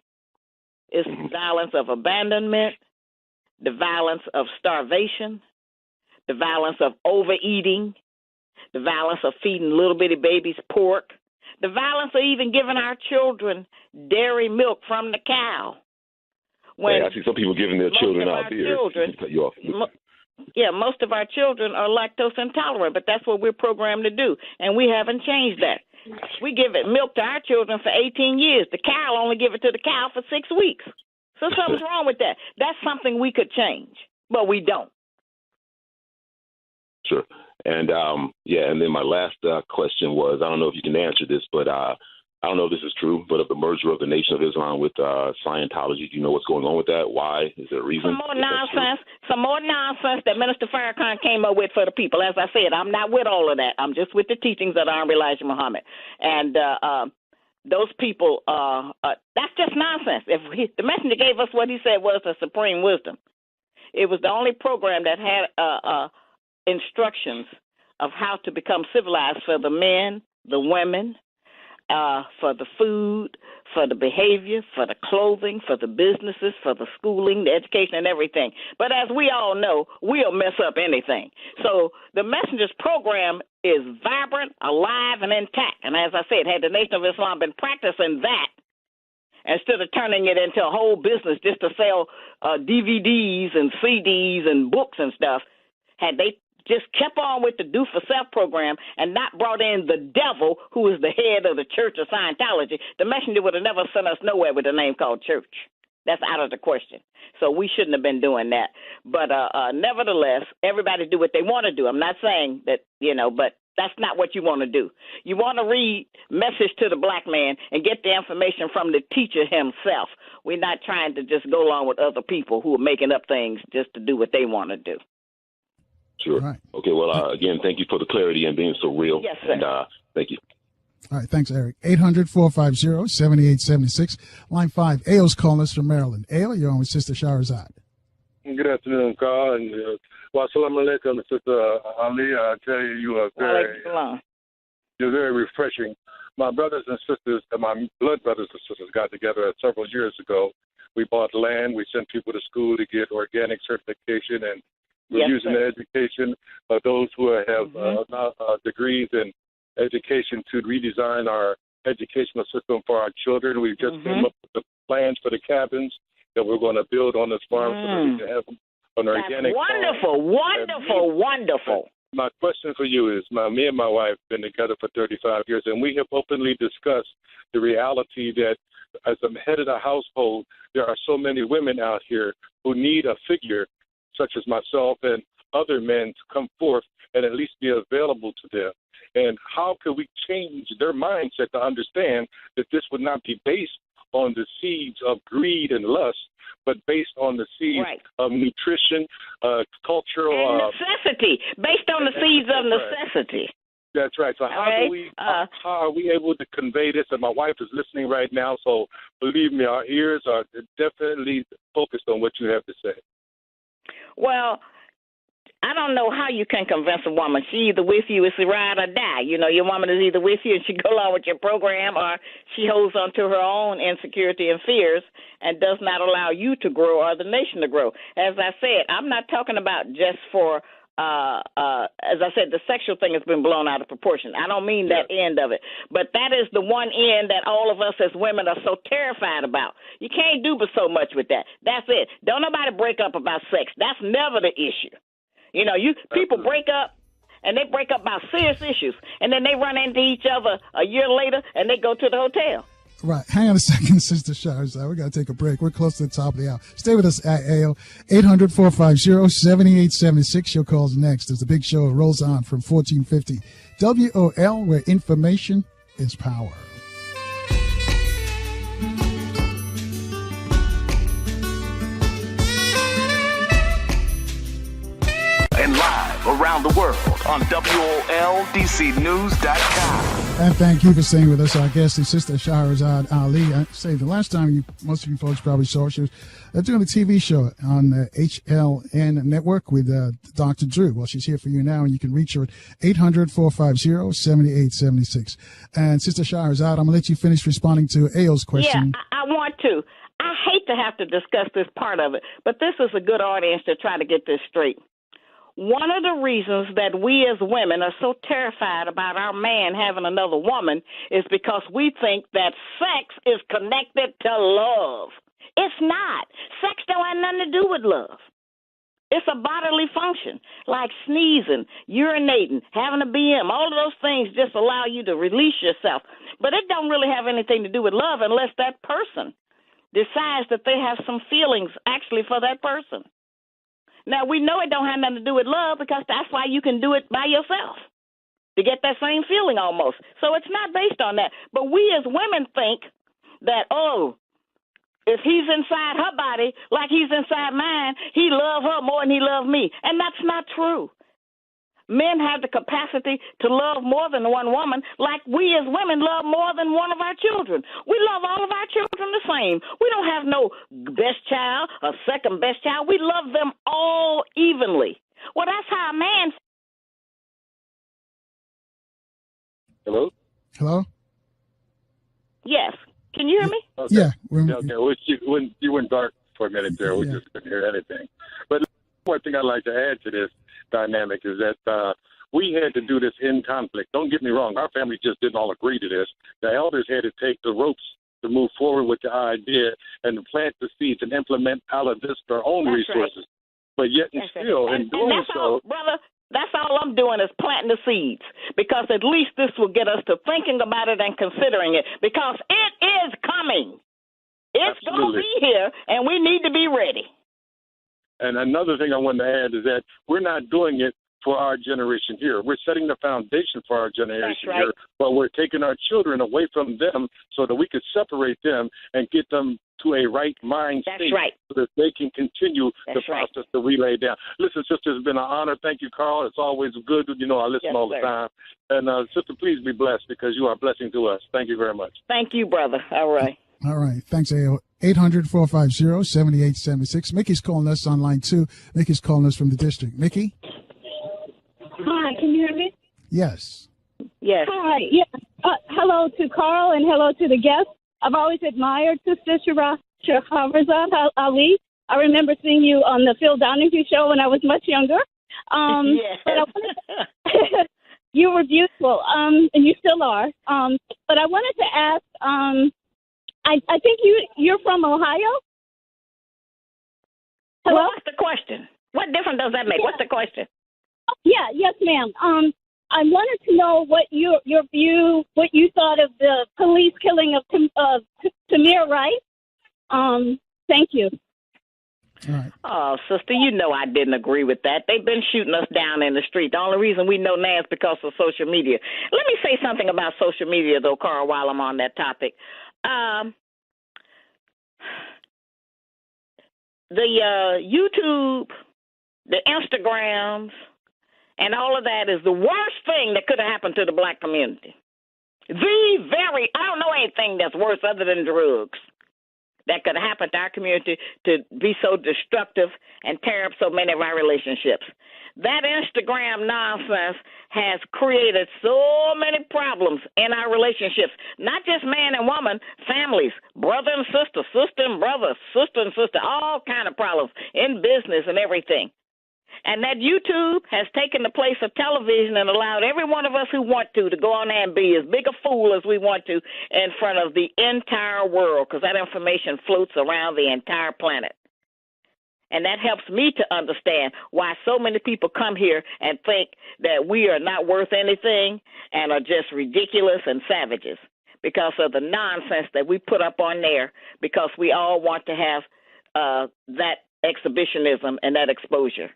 It's the violence of abandonment, the violence of starvation, the violence of overeating, the violence of feeding little bitty babies pork, the violence of even giving our children dairy milk from the cow. I see some people giving their children out beer. Cut you off. Most of our children are lactose intolerant, but that's what we're programmed to do, and we haven't changed that. We give it milk to our children for 18 years. The cow only give it to the cow for 6 weeks. So something's wrong with that. That's something we could change, but we don't. Sure. And, and then my last question was, I don't know if you can answer this, but I don't know if this is true, but of the merger of the Nation of Islam with Scientology, do you know what's going on with that? Why? Is there a reason? Some more nonsense that Minister Farrakhan came up with for the people. As I said, I'm not with all of that. I'm just with the teachings of Honorable Elijah Muhammad. And those people, that's just nonsense. The messenger gave us what he said was the supreme wisdom. It was the only program that had instructions of how to become civilized for the men, the women, for the food, for the behavior, for the clothing, for the businesses, for the schooling, the education, and everything. But as we all know, we'll mess up anything. So the messenger's program is vibrant, alive, and intact. And as I said, had the Nation of Islam been practicing that, instead of turning it into a whole business just to sell DVDs and CDs and books and stuff, had they just kept on with the Do for Self program and not brought in the devil, who is the head of the Church of Scientology, the messenger would have never sent us nowhere with a name called church. That's out of the question. So we shouldn't have been doing that. But nevertheless, everybody do what they want to do. I'm not saying that, but that's not what you want to do. You want to read Message to the Black Man and get the information from the teacher himself. We're not trying to just go along with other people who are making up things just to do what they want to do. Sure. Right. Okay. Well, again, thank you for the clarity and being so real. Yes, sir. And thank you. All right. Thanks, Eric. 800-450-7876. Line 5. Ail's calling us from Maryland. Ail, you're on with Sister Shahrazad. Good afternoon, Carl. And assalamu alaikum, Sister Ali. I tell you, you are you're very refreshing. My brothers and sisters, my blood brothers and sisters, got together several years ago. We bought land. We sent people to school to get organic certification, and we're using the education of those who have degrees in education to redesign our educational system for our children. We just came up with the plans for the cabins that we're going to build on this farm so that we can have an organic farm. Wonderful. My question for you is, me and my wife have been together for 35 years, and we have openly discussed the reality that as the head of the household, there are so many women out here who need a figure such as myself and other men to come forth and at least be available to them. And how can we change their mindset to understand that this would not be based on the seeds of greed and lust, but based on the seeds of nutrition, cultural... and necessity, based on the seeds of necessity. That's right. So how are we able to convey this? And my wife is listening right now, so believe me, our ears are definitely focused on what you have to say. Well, I don't know how you can convince a woman. She either with you, it's a ride or die. You know, your woman is either with you and she go along with your program, or she holds on to her own insecurity and fears and does not allow you to grow or the nation to grow. As I said, I'm not talking about just for, as I said, the sexual thing has been blown out of proportion. I don't mean that end of it, but that is the one end that all of us as women are so terrified about. You can't do but so much with that. That's it. Don't nobody break up about sex. That's never the issue. You know, people break up, and they break up about serious issues, and then they run into each other a year later, and they go to the hotel. Right. Hang on a second, Sister Shahrazad. We got to take a break. We're close to the top of the hour. Stay with us at AO 800-450-7876. Your call's next as the big show rolls on from 1450 WOL, where information is power. And live around the world on WOLDCnews.com. And thank you for staying with us. Our guest is Sister Shahrazad Ali. I say the last time most of you folks probably saw her, she was doing a TV show on HLN Network with Dr. Drew. Well, she's here for you now, and you can reach her at 800-450-7876. And Sister Shahrazad, I'm going to let you finish responding to Ao's question. Yeah, I want to. I hate to have to discuss this part of it, but this is a good audience to try to get this straight. One of the reasons that we as women are so terrified about our man having another woman is because we think that sex is connected to love. It's not. Sex don't have nothing to do with love. It's a bodily function, like sneezing, urinating, having a BM. All of those things just allow you to release yourself. But it don't really have anything to do with love unless that person decides that they have some feelings actually for that person. Now, we know it don't have nothing to do with love because that's why you can do it by yourself, to get that same feeling almost. So it's not based on that. But we as women think that, if he's inside her body like he's inside mine, he love her more than he love me. And that's not true. Men have the capacity to love more than one woman, like we as women love more than one of our children. We love all of our children the same. We don't have no best child or second best child. We love them all evenly. Well, that's how a man... Hello? Hello? Yes. Can you hear me? Okay. Yeah. Okay. Well, you went dark for a minute there. We just couldn't hear anything. But one thing I'd like to add to this dynamic is that we had to do this in conflict. Don't get me wrong. Our family just didn't all agree to this. The elders had to take the ropes to move forward with the idea and plant the seeds and implement out of this their own resources. Right. But yet and still, in doing so... all, brother, that's all I'm doing is planting the seeds, because at least this will get us to thinking about it and considering it, because it is coming. It's going to be here, and we need to be ready. And another thing I wanted to add is that we're not doing it for our generation here. We're setting the foundation for our generation here, but we're taking our children away from them so that we could separate them and get them to a right mind state so that they can continue the process that we lay down. Listen, sister, it's been an honor. Thank you, Carl. It's always good. You know, I listen all the time. And, sister, please be blessed because you are a blessing to us. Thank you very much. Thank you, brother. All right. All right. Thanks, AO. 800-450-7876. Mickey's calling us on line 2. Mickey's calling us from the district. Mickey? Hi, can you hear me? Yes. Yes. Hi. Yeah. Hello to Carl and hello to the guests. I've always admired Sister Shahrazad Ali. I remember seeing you on the Phil Donahue show when I was much younger. Yes. But I wanted to, you were beautiful, and you still are. But I wanted to ask, I think you're from Ohio? Hello? Well, what's the question? What difference does that make? What's the question? Yeah, yes, ma'am. I wanted to know what your view, what you thought of the police killing of Tamir Rice. Thank you. Right. Oh, sister, you know I didn't agree with that. They've been shooting us down in the street. The only reason we know now is because of social media. Let me say something about social media, though, Carl, while I'm on that topic. The YouTube, the Instagrams, and all of that is the worst thing that could have happened to the black community. I don't know anything that's worse other than drugs that could happen to our community to be so destructive and tear up so many of our relationships. That Instagram nonsense has created so many problems in our relationships, not just man and woman, families, brother and sister, sister and brother, sister and sister, all kind of problems in business and everything. And that YouTube has taken the place of television and allowed every one of us who want to go on there and be as big a fool as we want to in front of the entire world, because that information floats around the entire planet. And that helps me to understand why so many people come here and think that we are not worth anything and are just ridiculous and savages because of the nonsense that we put up on there, because we all want to have that exhibitionism and that exposure.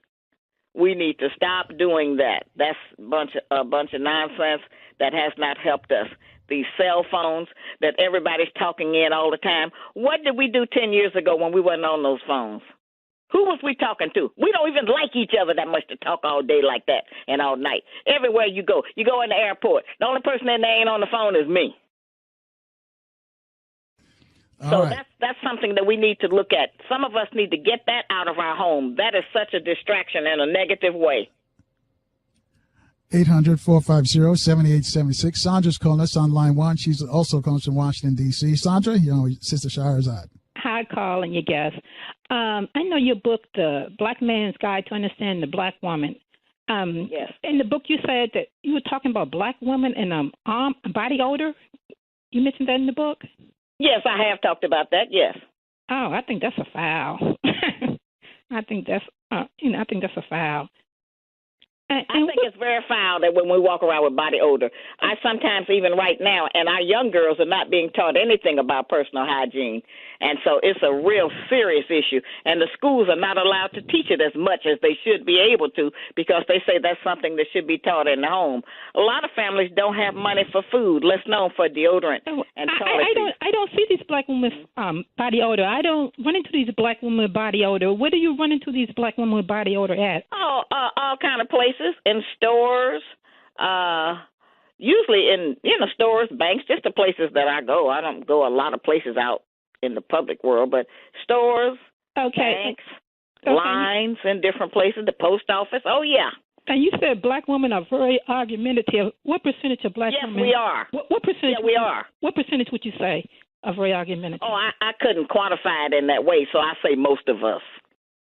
We need to stop doing that. That's a bunch of nonsense that has not helped us. These cell phones that everybody's talking in all the time. What did we do 10 years ago when we wasn't on those phones? Who was we talking to? We don't even like each other that much to talk all day like that and all night. Everywhere you go in the airport, the only person in there ain't on the phone is me. So that's something that we need to look at. Some of us need to get that out of our home. That is such a distraction in a negative way. 800-450-7876. Sandra's calling us on line one. She's also calling from Washington, D.C. Sandra, Sister Shahrazad. Hi, Carl, and your guest. I know your book, The Black Man's Guide to Understand the Black Woman. Yes. In the book, you said that you were talking about black women and body odor. You mentioned that in the book? Yes, I have talked about that. Yes. Oh, I think that's a foul. I think that's a foul. I think it's very foul that when we walk around with body odor. I sometimes, even right now, and our young girls are not being taught anything about personal hygiene. And so it's a real serious issue. And the schools are not allowed to teach it as much as they should be able to, because they say that's something that should be taught in the home. A lot of families don't have money for food, less known for deodorant and toiletries. I don't see these black women's body odor. I don't run into these black women with body odor. Where do you run into these black women with body odor at? Oh, all kind of places, in stores, usually in stores, banks, just the places that I go. I don't go a lot of places out in the public world, but stores, banks, lines in different places, the post office. Oh, yeah. And you said black women are very argumentative. What percentage of black women? Yes, we are. What percentage? Yeah, we are. What percentage would you say are very argumentative? Oh, I couldn't quantify it in that way, so I say most of us.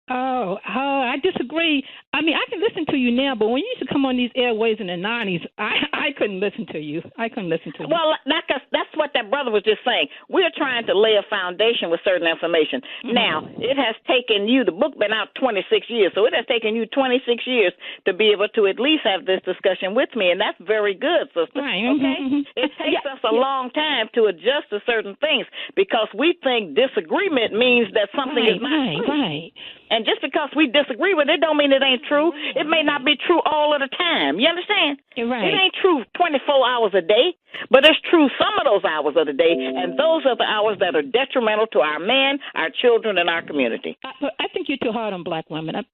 Oh, I disagree. I mean, I can listen to you now, but when you used to come on these airways in the 90s, I couldn't listen to you. Well, that's what that brother was just saying. We're trying to lay a foundation with certain information. Mm-hmm. Now, it has taken you, the book been out 26 years, so it has taken you 26 years to be able to at least have this discussion with me, and that's very good, sister. Right. Okay? Mm-hmm. It takes us a long time to adjust to certain things because we think disagreement means that something is not true. Right. And just because we disagree with it don't mean it ain't true. It may not be true all of the time. You understand? You're right. It ain't true 24 hours a day, but it's true some of those hours of the day, and those are the hours that are detrimental to our men, our children, and our community. I think you're too hard on black women. I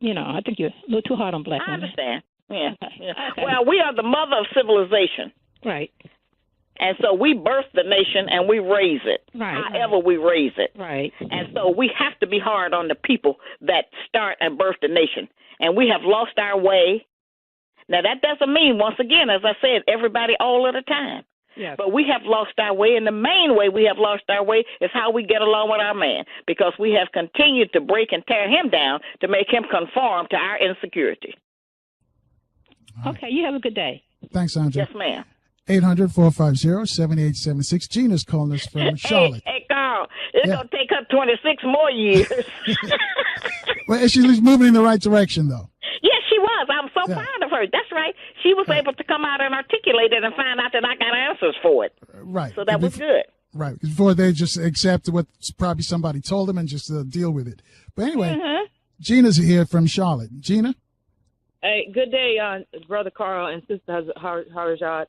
think you're a little too hard on black women. I understand. Yeah. Okay. Yeah. Okay. Well, we are the mother of civilization. Right. And so we birth the nation and we raise it. Right. However we raise it. Right. And so we have to be hard on the people that start and birth the nation. And we have lost our way. Now, that doesn't mean, once again, as I said, everybody all of the time. Yes. But we have lost our way, and the main way we have lost our way is how we get along with our man, because we have continued to break and tear him down to make him conform to our insecurity. Okay, you have a good day. Thanks, Sandra. Yes, ma'am. 800-450-7876. Gina's calling us from Charlotte. Hey, Carl, it's going to take her 26 more years. Well, she's moving in the right direction, though. Yes, she was. I'm so proud of her. That's right. She was able to come out and articulate it and find out that I got answers for it. Right. So that was good. Right. Before they just accept what probably somebody told them and just deal with it. But anyway, Gina's here from Charlotte. Gina? Hey, good day, Brother Carl and Sister Shahrazad.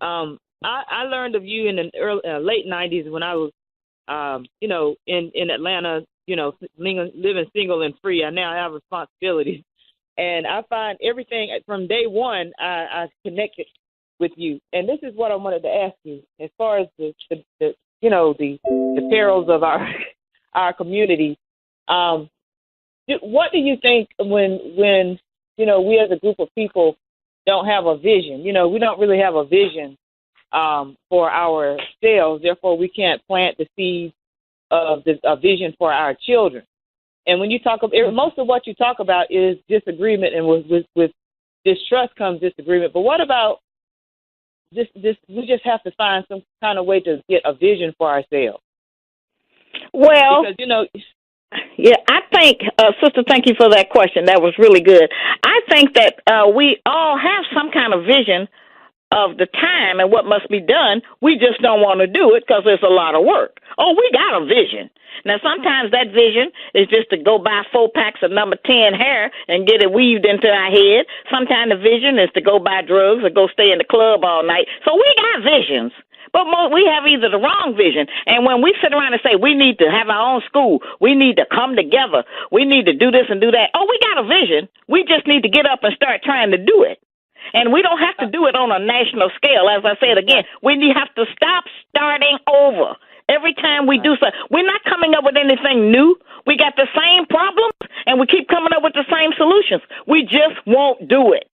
I learned of you in the late 90s when I was, in Atlanta, living single and free. I now have responsibilities. And I find everything from day one, I connected with you. And this is what I wanted to ask you as far as the perils of our community. What do you think when we as a group of people don't have a vision? We don't really have a vision for ourselves. Therefore, we can't plant the seed of a vision for our children. And when you talk about most of what you talk about is disagreement, and with distrust comes disagreement. But what about this? We just have to find some kind of way to get a vision for ourselves. Well, because yeah, I think, Sister, thank you for that question. That was really good. I think that we all have some kind of vision of the time and what must be done. We just don't want to do it because there's a lot of work. Oh, we got a vision. Now, sometimes that vision is just to go buy 4 packs of number 10 hair and get it weaved into our head. Sometimes the vision is to go buy drugs or go stay in the club all night. So we got visions. But we have either the wrong vision. And when we sit around and say we need to have our own school, we need to come together, we need to do this and do that. Oh, we got a vision. We just need to get up and start trying to do it. And we don't have to do it on a national scale. As I said again, we have to stop starting over. Every time we do something, we're not coming up with anything new. We got the same problems, and we keep coming up with the same solutions. We just won't do it.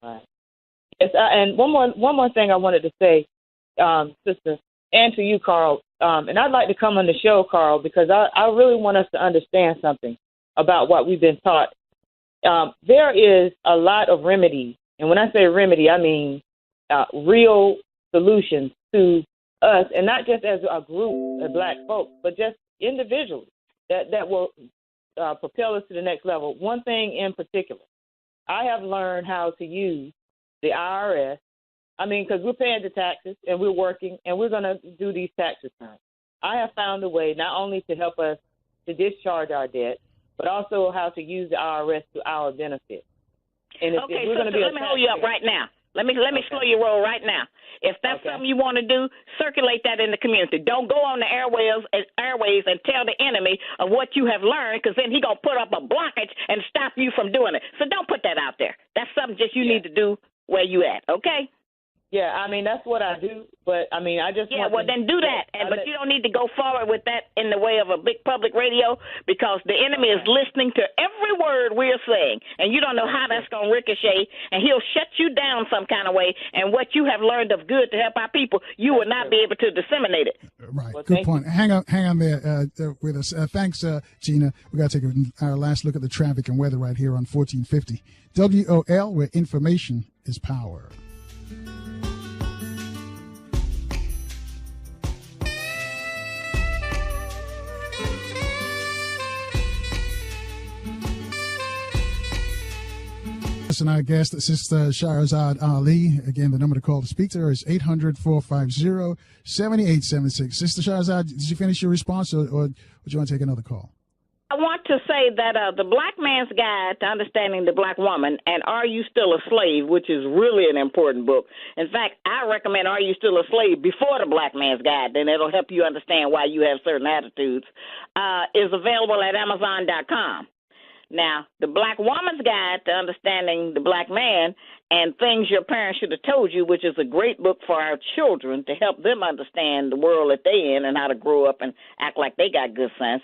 Right. Yes, and one more thing I wanted to say, Sister, and to you, Carl. And I'd like to come on the show, Carl, because I really want us to understand something about what we've been taught. There is a lot of remedies, and when I say remedy, I mean real solutions to us, and not just as a group of black folks, but just individually that will propel us to the next level. One thing in particular, I have learned how to use the IRS. I mean, because we're paying the taxes and we're working and we're going to do these tax returns. I have found a way not only to help us to discharge our debt, but also how to use the IRS to our benefit. And if we're going to be let me hold you up right now. Let me slow your roll right now. If that's something you want to do, circulate that in the community. Don't go on the airways and tell the enemy of what you have learned, because then he's going to put up a blockage and stop you from doing it. So don't put that out there. That's something just you need to do where you at, okay? Yeah, I mean, that's what I do, but, I mean, I just want well, then do that, but you don't need to go forward with that in the way of a big public radio, because the enemy is listening to every word we're saying, and you don't know how that's going to ricochet, and he'll shut you down some kind of way, and what you have learned of good to help our people, you will not be able to disseminate it. Right, well, good point. Hang on there with us. Thanks, Gina. We got to take our last look at the traffic and weather right here on 1450 WOL, where information is power. And our guest, Sister Shahrazad Ali. Again, the number to call to speak to her is 800-450-7876. Sister Shahrazad, did you finish your response, or would you want to take another call? I want to say that the Black Man's Guide to Understanding the Black Woman and Are You Still a Slave, which is really an important book. In fact, I recommend Are You Still a Slave before the Black Man's Guide, then it'll help you understand why you have certain attitudes, is available at Amazon.com. Now, the Black Woman's Guide to Understanding the Black Man and Things Your Parents Should Have Told You, which is a great book for our children to help them understand the world that they're in and how to grow up and act like they got good sense.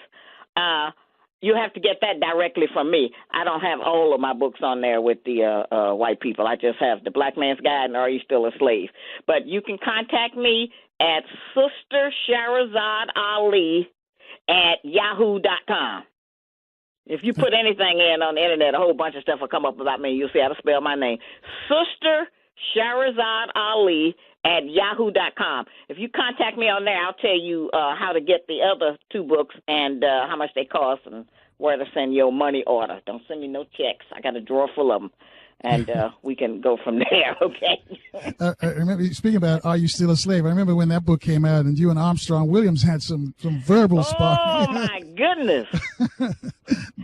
You have to get that directly from me. I don't have all of my books on there with the white people. I just have the Black Man's Guide and Are You Still a Slave? But you can contact me at Sister Shahrazad Ali at yahoo.com. If you put anything in on the internet, a whole bunch of stuff will come up about me. You'll see how to spell my name. Sister Shahrazad Ali at yahoo.com. If you contact me on there, I'll tell you how to get the other 2 books and how much they cost and where to send your money order. Don't send me no checks. I got a drawer full of them. and we can go from there, okay? I remember, speaking about Are You Still a Slave, I remember when that book came out and you and Armstrong Williams had some verbal sparring. Oh, my goodness.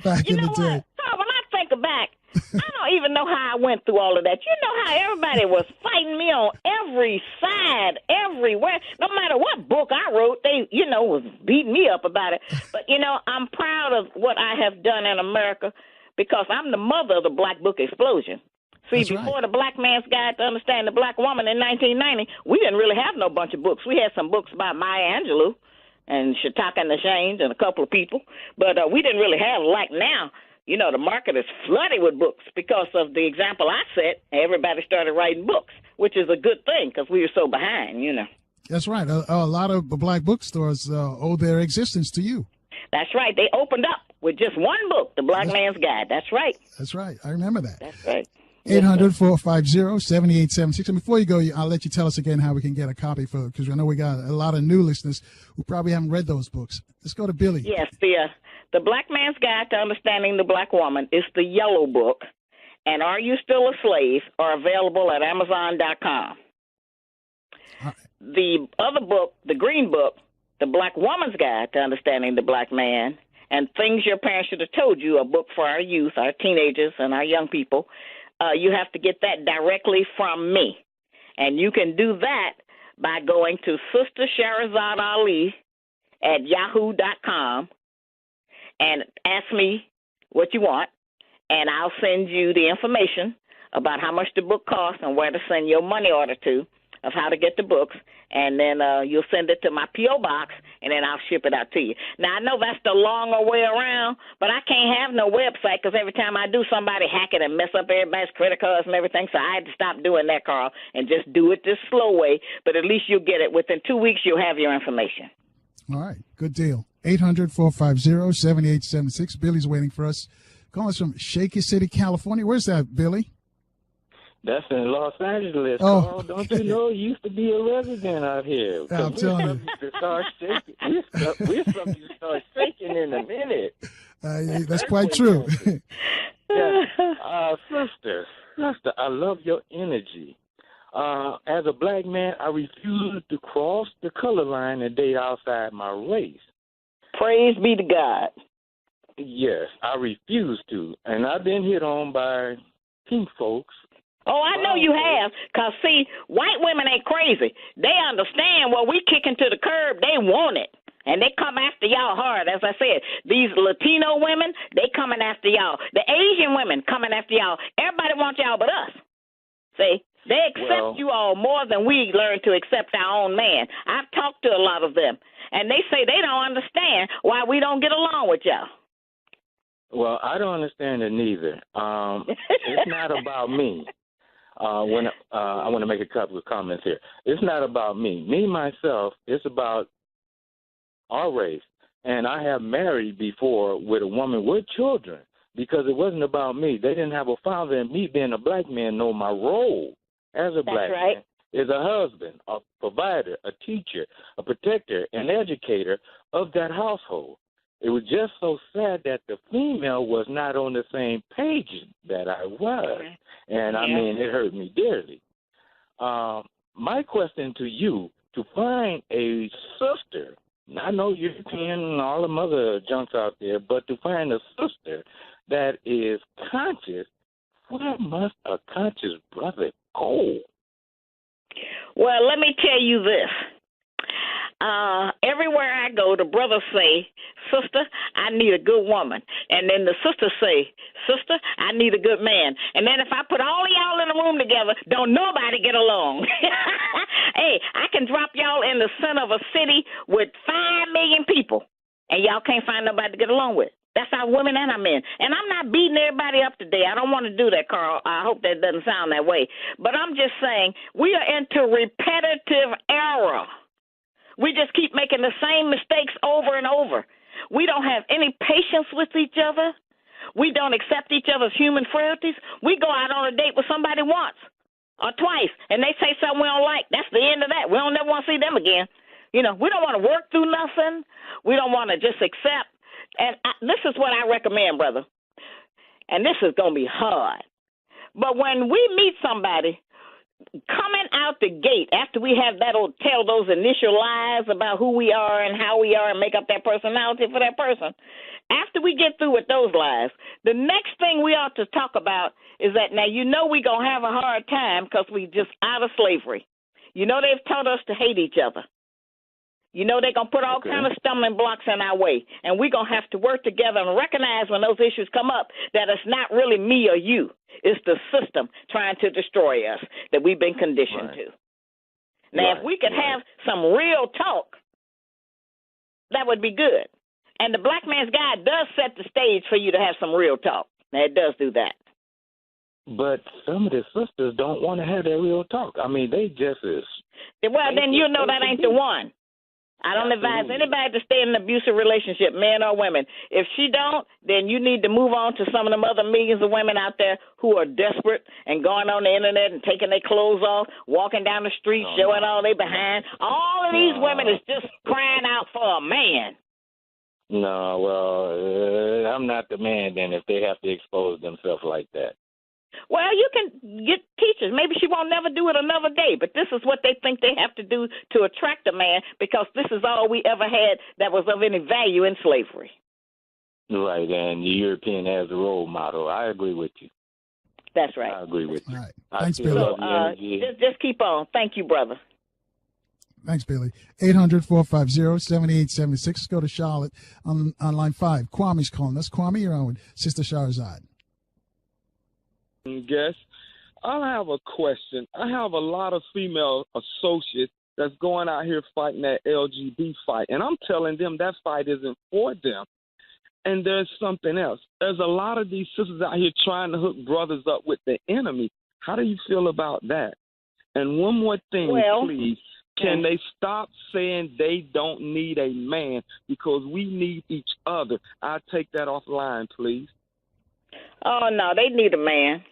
Back in the day. So when I think back, I don't even know how I went through all of that. You know how everybody was fighting me on every side, everywhere. No matter what book I wrote, they, was beating me up about it. But, I'm proud of what I have done in America because I'm the mother of the Black Book Explosion. See, before the Black Man's Guide to Understand the Black Woman in 1990, we didn't really have no bunch of books. We had some books by Maya Angelou and Chautauqua and the Shanes and a couple of people, but we didn't really have like now. The market is flooded with books because of the example I set. Everybody started writing books, which is a good thing because we were so behind, That's right. A lot of Black bookstores owe their existence to you. That's right. They opened up with just one book, The Black Man's Guide. That's right. That's right. I remember that. That's right. 800-450-7876. And before you go, I'll let you tell us again how we can get a copy because I know we got a lot of new listeners who probably haven't read those books. Let's go to Billy. Yes, the Black Man's Guide to Understanding the Black Woman is the yellow book, and Are You Still a Slave are available at Amazon.com. Right. The other book, the green book, The Black Woman's Guide to Understanding the Black Man, and Things Your Parents Should Have Told You, a book for our youth, our teenagers, and our young people. You have to get that directly from me. And you can do that by going to Sister Shahrazad Ali at yahoo.com and ask me what you want, and I'll send you the information about how much the book costs and where to send your money order to of how to get the books, and then you'll send it to my P.O. box, and then I'll ship it out to you. Now, I know that's the longer way around, but I can't have no website because every time I do, somebody hack it and mess up everybody's credit cards and everything, so I had to stop doing that, Carl, and just do it this slow way, but at least you'll get it. Within 2 weeks, you'll have your information. All right, good deal. 800-450-7876. Billy's waiting for us. Calling us from Shaky City, California. Where's that, Billy? That's in Los Angeles. Oh, Carl. Don't you know you used to be a resident out here? I'm telling you. We're something to start shaking in a minute. That's quite true. Sister, I love your energy. As a black man, I refuse to cross the color line and date outside my race. Praise be to God. Yes, I refuse to. And I've been hit on by pink folks. Oh, I know you have, because, see, white women ain't crazy. They understand what we kicking to the curb. They want it, and they come after y'all hard. As I said, these Latino women, they coming after y'all. The Asian women coming after y'all. Everybody wants y'all but us. See, they accept you all more than we learn to accept our own man. I've talked to a lot of them, and they say they don't understand why we don't get along with y'all. Well, I don't understand it neither. It's not about me. I want to make a couple of comments here. It's not about me. Me, myself, it's about our race. And I have married before with a woman with children because it wasn't about me. They didn't have a father, and me being a black man know my role as a black man is a husband, a provider, a teacher, a protector, an educator of that household. It was just so sad that the female was not on the same page that I was. And, I mean, it hurt me dearly. My question to you, to find a sister, I know European and all them other junks out there, but to find a sister that is conscious, where must a conscious brother go? Well, let me tell you this. Everywhere I go, the brothers say, sister, I need a good woman. And then the sisters say, sister, I need a good man. And then if I put all of y'all in a room together, don't nobody get along. Hey, I can drop y'all in the center of a city with 5 million people, and y'all can't find nobody to get along with. That's our women and our men. And I'm not beating everybody up today. I don't want to do that, Carl. I hope that doesn't sound that way. But I'm just saying we are into repetitive era. We just keep making the same mistakes over and over. We don't have any patience with each other. We don't accept each other's human frailties. We go out on a date with somebody once or twice, and they say something we don't like. That's the end of that. We don't never want to see them again. You know, we don't want to work through nothing. We don't want to just accept. And this is what I recommend, brother. And this is going to be hard. But when we meet somebody, coming out the gate, after we have tell those initial lies about who we are and how we are and make up that personality for that person, after we get through with those lies, the next thing we ought to talk about is that now we're going to have a hard time because we just out of slavery. They've taught us to hate each other. They're going to put all kind of stumbling blocks in our way, and we're going to have to work together and recognize when those issues come up that it's not really me or you. It's the system trying to destroy us that we've been conditioned to. Now, if we could have some real talk, that would be good. And the Black Man's Guide does set the stage for you to have some real talk. Now, it does do that. But some of the sisters don't want to have that real talk. I mean, they just is. Well, then you know that ain't the one. I don't advise anybody to stay in an abusive relationship, men or women. If she don't, then you need to move on to some of them other millions of women out there who are desperate and going on the internet and taking their clothes off, walking down the street, showing all they behind. All of these women is just crying out for a man. No, well, I'm not the man then if they have to expose themselves like that. Well, you can get teachers. Maybe she won't never do it another day, but this is what they think they have to do to attract a man because this is all we ever had that was of any value in slavery. Right, and the European as a role model. I agree with you. That's right. I agree with you. All right. I Thanks, still Billy. love your energy. Just keep on. Thank you, brother. Thanks, Billy. 800-450-7876. Let's go to Charlotte on line 5. Kwame's calling us. Kwame, you're on with Sister Shahrazad. Guess I have a question. I have a lot of female associates that's going out here fighting that LGBT fight, and I'm telling them that fight isn't for them. And there's something else. There's a lot of these sisters out here trying to hook brothers up with the enemy. How do you feel about that? And one more thing, please. Can they stop saying they don't need a man because we need each other? I'll take that offline, please. Oh, no, they need a man.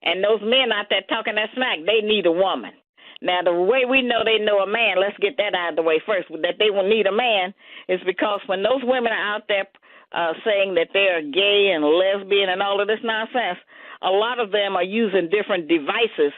And those men out there talking that smack, they need a woman. Now, the way we know they know a man, let's get that out of the way first, that they will need a man is because when those women are out there saying that they are gay and lesbian and all of this nonsense, a lot of them are using different devices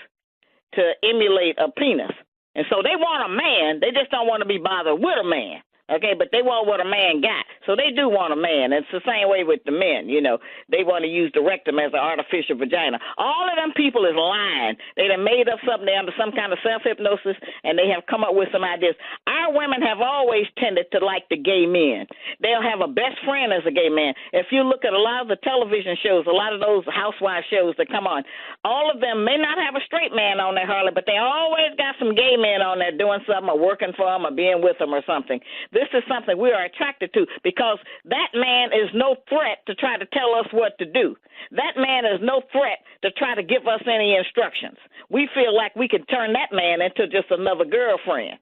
to emulate a penis. And so they want a man. They just don't want to be bothered with a man. Okay, but they want what a man got. So they do want a man. It's the same way with the men, They want to use the rectum as an artificial vagina. All of them people is lying. They done made up something. They're under some kind of self-hypnosis, and they have come up with some ideas. Our women have always tended to like the gay men. They'll have a best friend as a gay man. If you look at a lot of the television shows, a lot of those housewife shows that come on, all of them may not have a straight man on there, Harley, but they always got some gay men on there doing something or working for them or being with them or something. This is something we are attracted to because that man is no threat to try to tell us what to do. That man is no threat to try to give us any instructions. We feel like we can turn that man into just another girlfriend.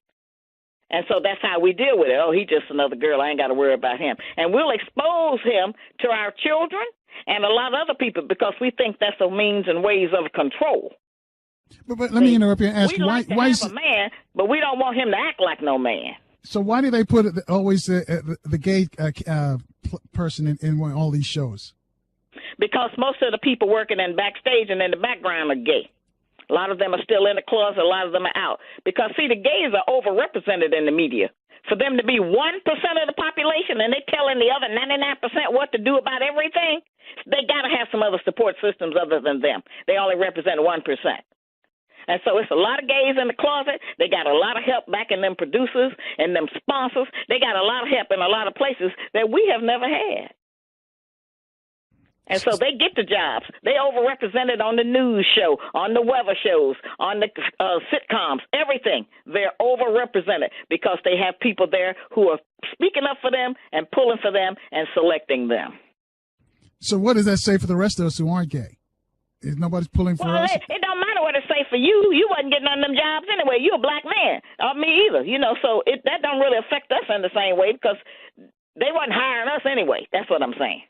And so that's how we deal with it. Oh, he's just another girl. I ain't got to worry about him. And we'll expose him to our children and a lot of other people because we think that's a means and ways of control. But let me interrupt you and ask you, why is a man, but we don't want him to act like no man. So why do they put always the gay person in all these shows? Because most of the people working in backstage and in the background are gay. A lot of them are still in the closet. A lot of them are out. Because, see, the gays are overrepresented in the media. For them to be 1% of the population and they're telling the other 99% what to do about everything, they got to have some other support systems other than them. They only represent 1%. And so it's a lot of gays in the closet. They got a lot of help back in them producers and them sponsors. They got a lot of help in a lot of places that we have never had. And so they get the jobs. They overrepresented on the news show, on the weather shows, on the sitcoms, everything. They're overrepresented because they have people there who are speaking up for them and pulling for them and selecting them. So what does that say for the rest of us who aren't gay? Is nobody's pulling for us? It don't matter what it say for you. You wasn't getting none of them jobs anyway. You a black man. Me either. So that don't really affect us in the same way because they wasn't hiring us anyway. That's what I'm saying.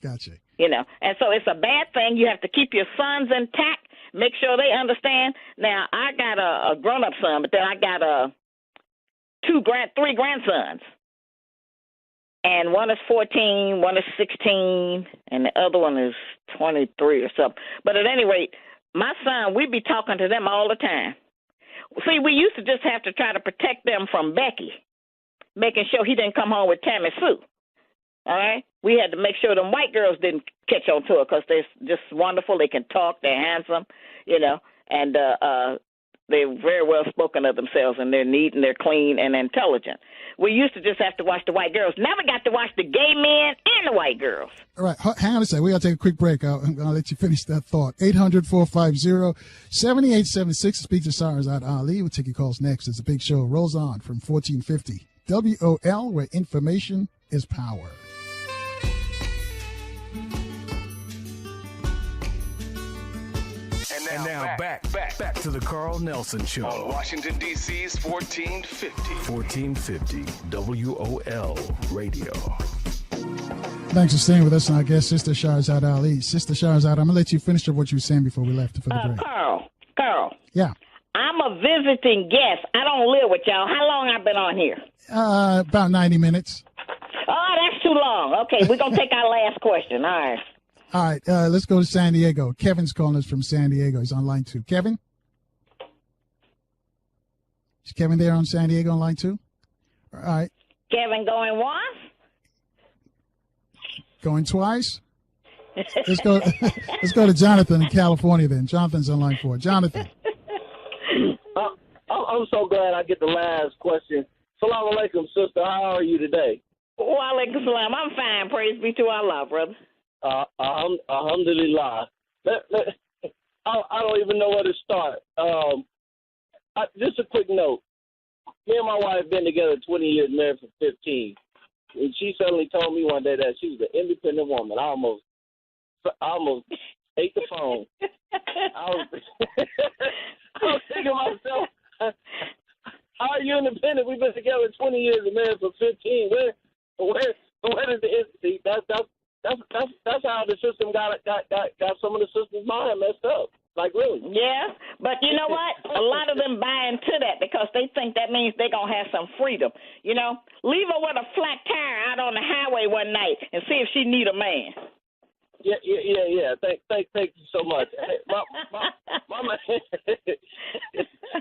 Gotcha. And so it's a bad thing. You have to keep your sons intact. Make sure they understand. Now, I got a grown-up son, but then I got three grandsons. And one is 14, one is 16, and the other one is 23 or something. But at any rate, my son, we be talking to them all the time. See, we used to just have to try to protect them from Becky, making sure he didn't come home with Tammy Sue. All right? We had to make sure them white girls didn't catch on to her because they're just wonderful. They can talk. They're handsome, and they're very well spoken of themselves, and they're neat and they're clean and intelligent. We used to just have to watch the white girls. Now we got to watch the gay men and the white girls. All right, hang on a second. We got to take a quick break. I'm going to let you finish that thought. 800-450-7876. Speak to Shahrazad Ali. We'll take your calls next as the big show rolls on from 1450 WOL, where information is power. And now back to the Carl Nelson Show. On Washington, D.C.'s 1450. 1450 WOL Radio. Thanks for staying with us, and our guest, Sister Shahrazad Ali. Sister Shahrazad, I'm going to let you finish up what you were saying before we left for the break. Carl. Yeah. I'm a visiting guest. I don't live with y'all. How long I've been on here? About 90 minutes. Oh, that's too long. Okay, we're going to take our last question. All right. All right, let's go to San Diego. Kevin's calling us from San Diego. He's on line 2. Kevin? Is Kevin there on San Diego on line 2? All right. Kevin going once? Going twice? Let's go to Jonathan in California then. Jonathan's on line 4. Jonathan. I'm so glad I get the last question. Salaam alaikum, sister. How are you today? Wa alaikum salam. I'm fine. Praise be to Allah, brother. Alhamdulillah. I don't even know where to start. Just a quick note. Me and my wife been together 20 years, married for 15. And she suddenly told me one day that she was an independent woman. I almost ate the phone. I was thinking to myself, how are you independent? We've been together 20 years and married for 15. Where is the see? That's how the system got some of the system's mind messed up. Like, really? Yeah, but you know what? A lot of them buy into that because they think that means they're going to have some freedom. Leave her with a flat tire out on the highway one night and see if she need a man. Yeah. Thank you so much.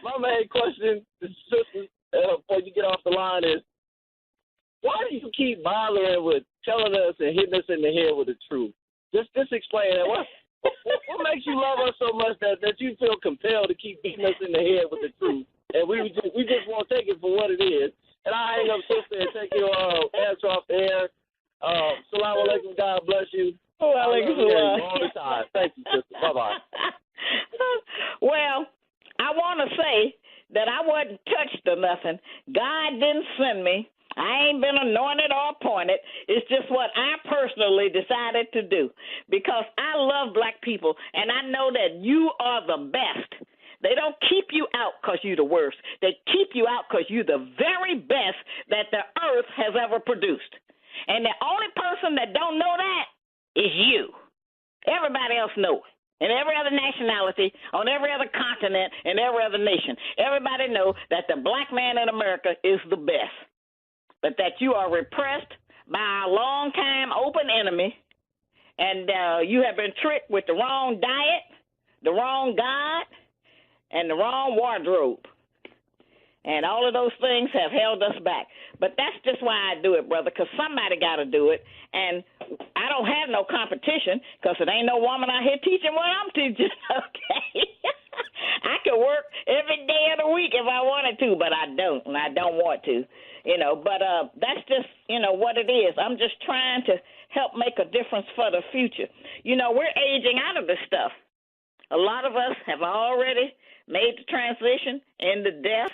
My main question, sister, before you get off the line is, why do you keep bothering with telling us and hitting us in the head with the truth? Just explain that. What makes you love us so much that you feel compelled to keep beating us in the head with the truth? And we just won't take it for what it is. And I hang up, sister, and take your answer off the air. Salam alaikum. God bless you. All the time. Thank you, sister. Bye-bye. Well, I want to say that I wasn't touched or nothing. God didn't send me. I ain't been anointed or appointed. It's just what I personally decided to do because I love black people, and I know that you are the best. They don't keep you out because you're the worst. They keep you out because you're the very best that the earth has ever produced. And the only person that don't know that is you. Everybody else knows it. And every other nationality, on every other continent, and every other nation. Everybody knows that the black man in America is the best. But that you are repressed by our longtime open enemy, and you have been tricked with the wrong diet, the wrong God, and the wrong wardrobe. And all of those things have held us back. But that's just why I do it, brother, because somebody got to do it. And I don't have no competition because it ain't no woman out here teaching what I'm teaching, okay? I could work every day of the week if I wanted to, but I don't, and I don't want to. But that's just, what it is. I'm just trying to help make a difference for the future. We're aging out of this stuff. A lot of us have already made the transition into death,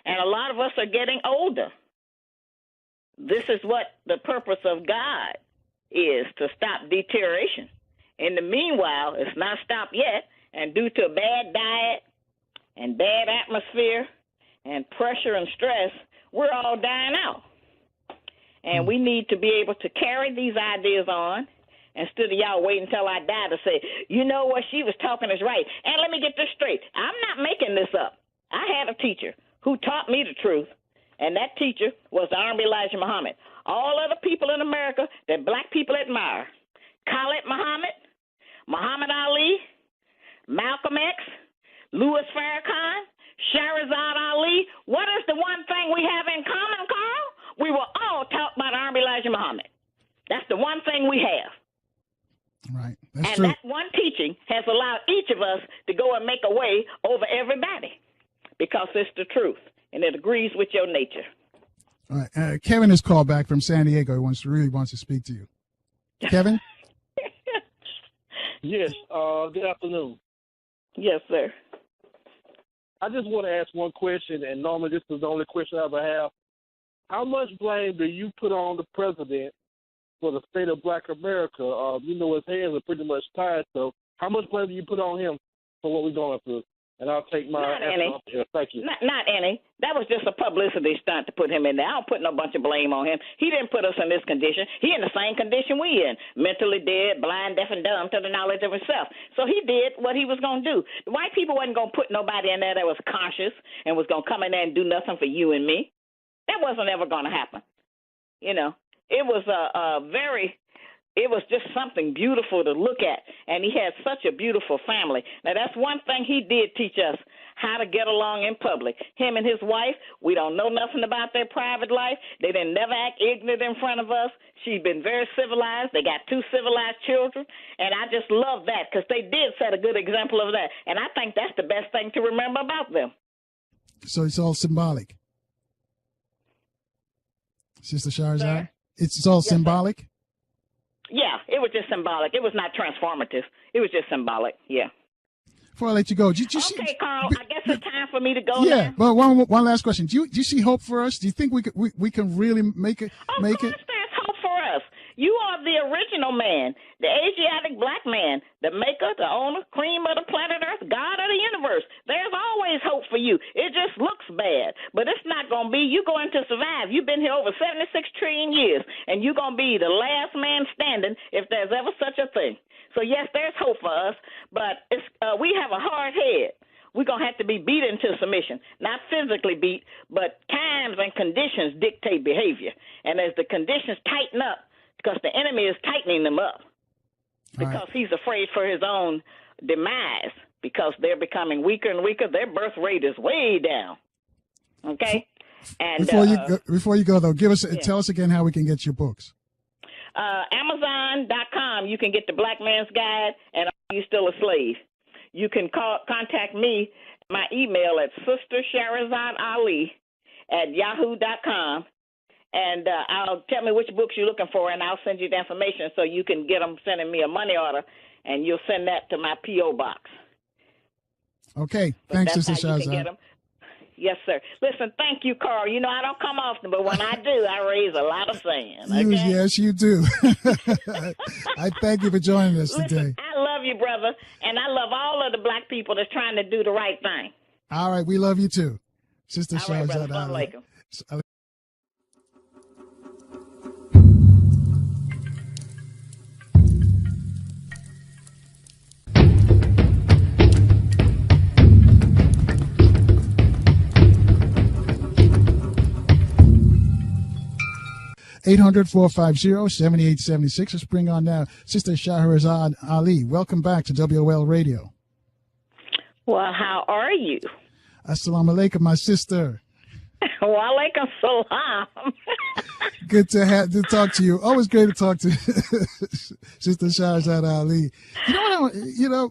and a lot of us are getting older. This is what the purpose of God is, to stop deterioration. In the meanwhile, it's not stopped yet, and due to a bad diet and bad atmosphere and pressure and stress, we're all dying out. And we need to be able to carry these ideas on instead of y'all waiting until I die to say, what she was talking is right. And let me get this straight. I'm not making this up. I had a teacher who taught me the truth, and that teacher was the Honorable Elijah Muhammad. All other people in America that black people admire: Khalid Muhammad, Muhammad Ali, Malcolm X, Louis Farrakhan, Shahrazad Ali. What is the one thing we have in common, Carl? We were all taught by the Honorable Elijah Muhammad. That's the one thing we have. Right. That's true. That one teaching has allowed each of us to go and make a way over everybody because it's the truth and it agrees with your nature. All right. Kevin has called back from San Diego. He really wants to speak to you. Kevin? Yes. Good afternoon. Yes, sir. I just want to ask one question, and normally this is the only question I ever have. How much blame do you put on the president for the state of Black America? His hands are pretty much tied, so how much blame do you put on him for what we're going through? And I'll take my answer off here. Thank you. Not any. That was just a publicity stunt to put him in there. I don't put no bunch of blame on him. He didn't put us in this condition. He in the same condition we in, mentally dead, blind, deaf, and dumb to the knowledge of himself. So he did what he was going to do. The white people wasn't going to put nobody in there that was conscious and was going to come in there and do nothing for you and me. That wasn't ever going to happen. It was it was just something beautiful to look at, and he had such a beautiful family. Now, that's one thing he did teach us, how to get along in public. Him and his wife, we don't know nothing about their private life. They didn't never act ignorant in front of us. She's been very civilized. They got 2 civilized children, and I just love that because they did set a good example of that, and I think that's the best thing to remember about them. So it's all symbolic. Sister Shahrazad? It's all symbolic? Sir. Yeah, it was just symbolic. It was not transformative. It was just symbolic, yeah. Before I let you go, Carl, I guess it's time for me to go now. Yeah, but one last question. Do you see hope for us? Do you think we can really make it? Of course there's hope for us. You are the original man, the Asiatic black man, the maker, the owner, cream of the planet Earth, God of the universe. There's always hope for you. It just looks bad, but it's not going to be. You're going to survive. You've been here over 76 trillion years, and you're going to be the last man standing if there's ever such a thing. So, yes, there's hope for us, but we have a hard head. We're going to have to be beat into submission, not physically beat, but times and conditions dictate behavior. And as the conditions tighten up, because the enemy is tightening them up, because he's afraid for his own demise, because they're becoming weaker and weaker. Their birth rate is way down. Okay? And before you go, though, tell us again how we can get your books. Amazon.com, you can get the Black Man's Guide and Are You Still a Slave? You can contact me, my email at sistersharazadali@yahoo.com. And tell me which books you're looking for, and I'll send you the information so you can get them sending me a money order, and you'll send that to my P.O. box. Okay. Thanks, Sister Shahrazad. Yes, sir. Listen, thank you, Carl. I don't come often, but when I do, I raise a lot of sand. Okay? Yes, you do. I thank you for joining us today. I love you, brother, and I love all of the black people that's trying to do the right thing. All right. We love you, too. Sister Shahrazad Ali. 800-450-7876. Let's bring on now Sister Shahrazad Ali. Welcome back to WOL Radio. Well, how are you? Assalamu alaikum, my sister. Wa alaikum salam. Good to talk to you. Always great to talk to Sister Shahrazad Ali.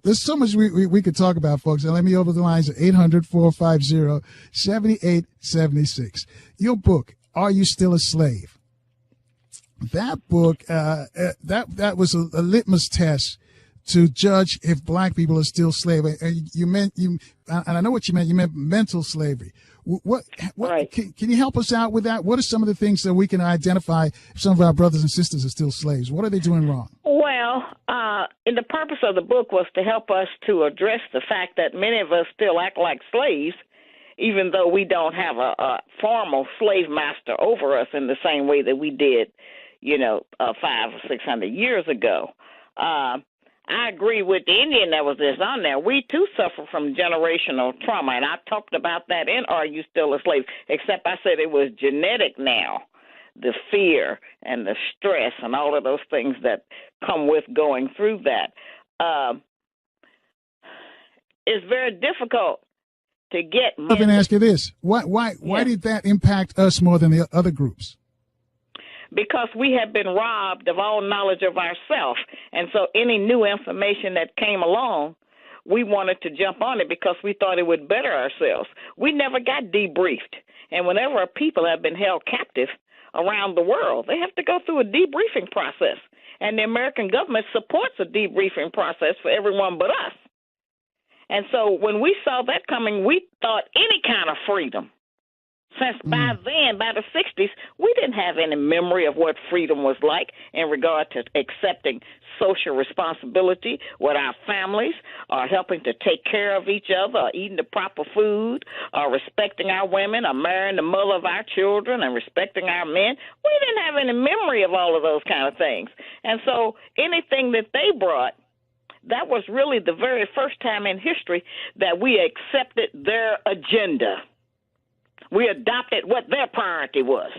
There's so much we could talk about, folks. And let me over the lines at 800-450-7876. Your book, Are You Still a Slave? That book, that was a litmus test to judge if black people are still slaves. And I know what you meant. You meant mental slavery. What right. Can you help us out with that? What are some of the things that we can identify if some of our brothers and sisters are still slaves? What are they doing wrong? Well, the purpose of the book was to help us to address the fact that many of us still act like slaves, even though we don't have a formal slave master over us in the same way that we did, 500 or 600 years ago. I agree with the Indian that was just on there. We, too, suffer from generational trauma, and I talked about that in Are You Still a Slave? Except I said it was genetic now, the fear and the stress and all of those things that come with going through that. It's very difficult to get. I'm going to ask you this. Why did that impact us more than the other groups? Because we have been robbed of all knowledge of ourselves. And so any new information that came along, we wanted to jump on it because we thought it would better ourselves. We never got debriefed. And whenever a people have been held captive around the world, they have to go through a debriefing process. And the American government supports a debriefing process for everyone but us. And so when we saw that coming, we thought any kind of freedom. Since by then, by the 60s, we didn't have any memory of what freedom was like in regard to accepting social responsibility with our families, or helping to take care of each other, or eating the proper food, or respecting our women, or marrying the mother of our children, and respecting our men. We didn't have any memory of all of those kind of things. And so anything that they brought, that was really the very first time in history that we accepted their agenda. We adopted what their priority was.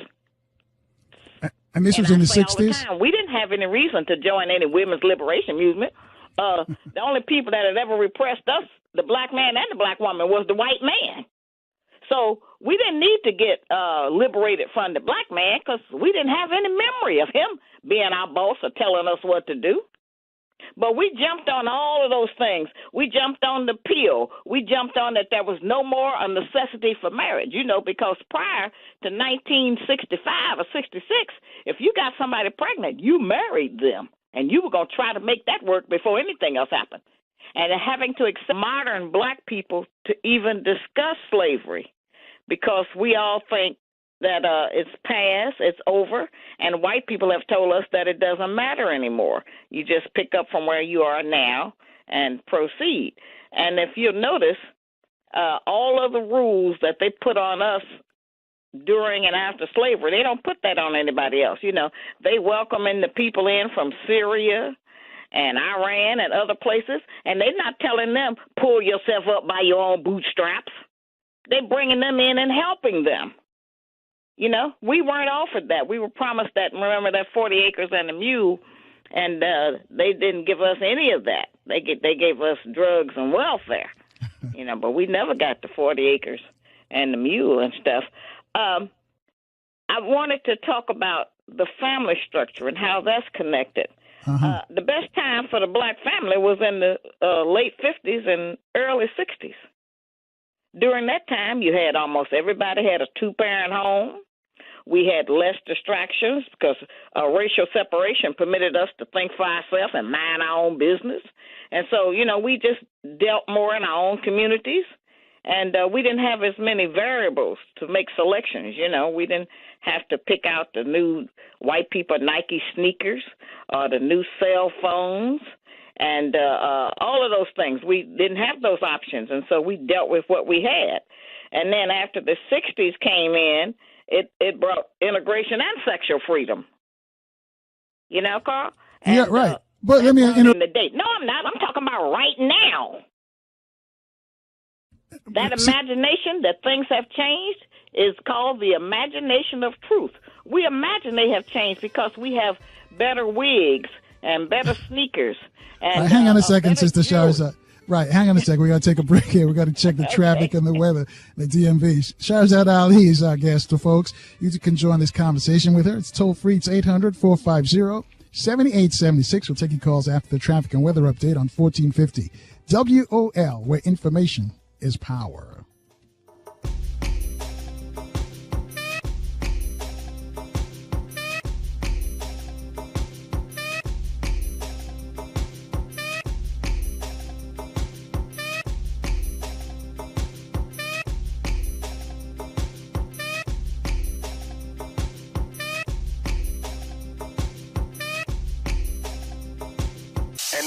And this was in the 60s? We didn't have any reason to join any women's liberation movement. The only people that had ever repressed us, the black man and the black woman, was the white man. So we didn't need to get liberated from the black man because we didn't have any memory of him being our boss or telling us what to do. But we jumped on all of those things. We jumped on the pill. We jumped on that there was no more a necessity for marriage, because prior to 1965 or 66, if you got somebody pregnant, you married them, and you were going to try to make that work before anything else happened. And having to accept modern black people to even discuss slavery, because we all think that it's past, it's over, and white people have told us that it doesn't matter anymore. You just pick up from where you are now and proceed. And if you'll notice, all of the rules that they put on us during and after slavery, they don't put that on anybody else. They welcoming the people in from Syria and Iran and other places, and they're not telling them, pull yourself up by your own bootstraps. They're bringing them in and helping them. We weren't offered that. We were promised that, remember, that 40 acres and a mule, and they didn't give us any of that. They gave us drugs and welfare, but we never got the 40 acres and the mule and stuff. I wanted to talk about the family structure and how that's connected. The best time for the black family was in the late 50s and early 60s. During that time, you had almost everybody had a two-parent home. We had less distractions because racial separation permitted us to think for ourselves and mind our own business. And so, we just dealt more in our own communities, and we didn't have as many variables to make selections. We didn't have to pick out the new white people Nike sneakers or the new cell phones and all of those things. We didn't have those options, and so we dealt with what we had. And then after the 60s came in, it brought integration and sexual freedom. Carl? And, yeah, right. But let me No, I'm not. I'm talking about right now. That imagination that things have changed is called the imagination of truth. We imagine they have changed because we have better wigs and better sneakers. And, hang on a second, Sister Shahrazad. Right, hang on a second. We got to take a break here. We got to check the traffic and the weather, the DMV. Shahrazad Ali is our guest, folks. You can join this conversation with her. It's toll free. It's 800-450-7876. We'll take your calls after the traffic and weather update on 1450 WOL, where information is power.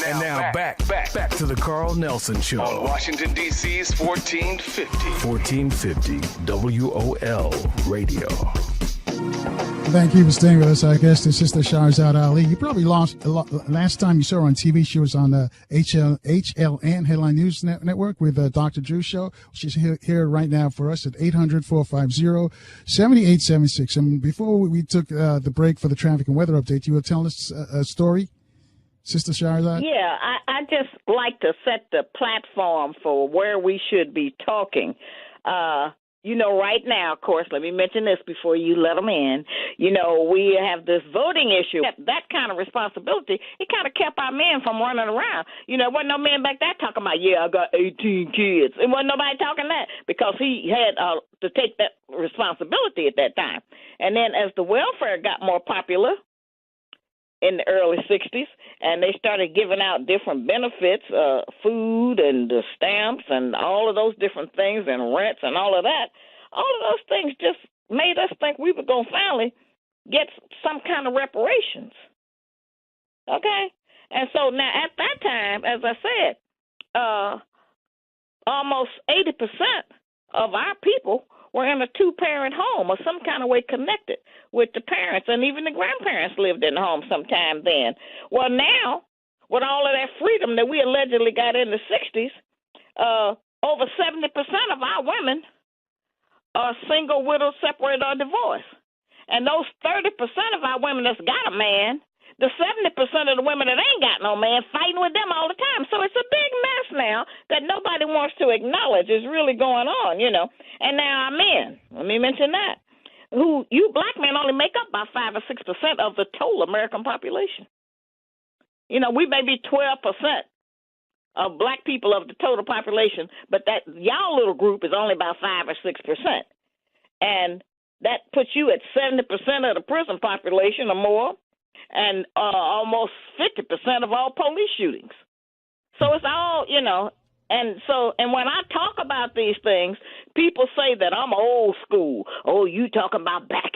And now back to the Carl Nelson Show. On Washington, D.C.'s 1450. 1450 WOL Radio. Thank you for staying with us. Our guest is Sister Shahrazad Ali. You probably lost last time you saw her on TV. She was on the HLN Headline News Network with Dr. Drew Show. She's here right now for us at 800-450-7876. And before we took the break for the traffic and weather update, you were telling us a story, Sister Shahrazad? Yeah, I just like to set the platform for where we should be talking. Right now, of course, let me mention this before you let them in. We have this voting issue. That kind of responsibility, it kind of kept our men from running around. Wasn't no man back there talking about, I got 18 kids. It wasn't nobody talking that because he had to take that responsibility at that time. And then as the welfare got more popular in the early 60s, and they started giving out different benefits, food and the stamps and all of those different things and rents and all of that, all of those things just made us think we were going to finally get some kind of reparations. Okay? And so now at that time, as I said, almost 80% of our people were in a two-parent home or some kind of way connected with the parents, and even the grandparents lived in the home sometime then. Well, now, with all of that freedom that we allegedly got in the 60s, over 70% of our women are single, widowed, separated, or divorced. And those 30% of our women that's got a man, the 70% of the women that ain't got no man fighting with them all the time. So it's a big mess now that nobody wants to acknowledge is really going on, And now our men, let me mention that, who you black men only make up about 5 or 6% of the total American population. We may be 12% of black people of the total population, but that y'all little group is only about 5 or 6%. And that puts you at 70% of the prison population or more, and almost 50% of all police shootings. So it's all, and when I talk about these things, people say that I'm old school. Oh, you talking about back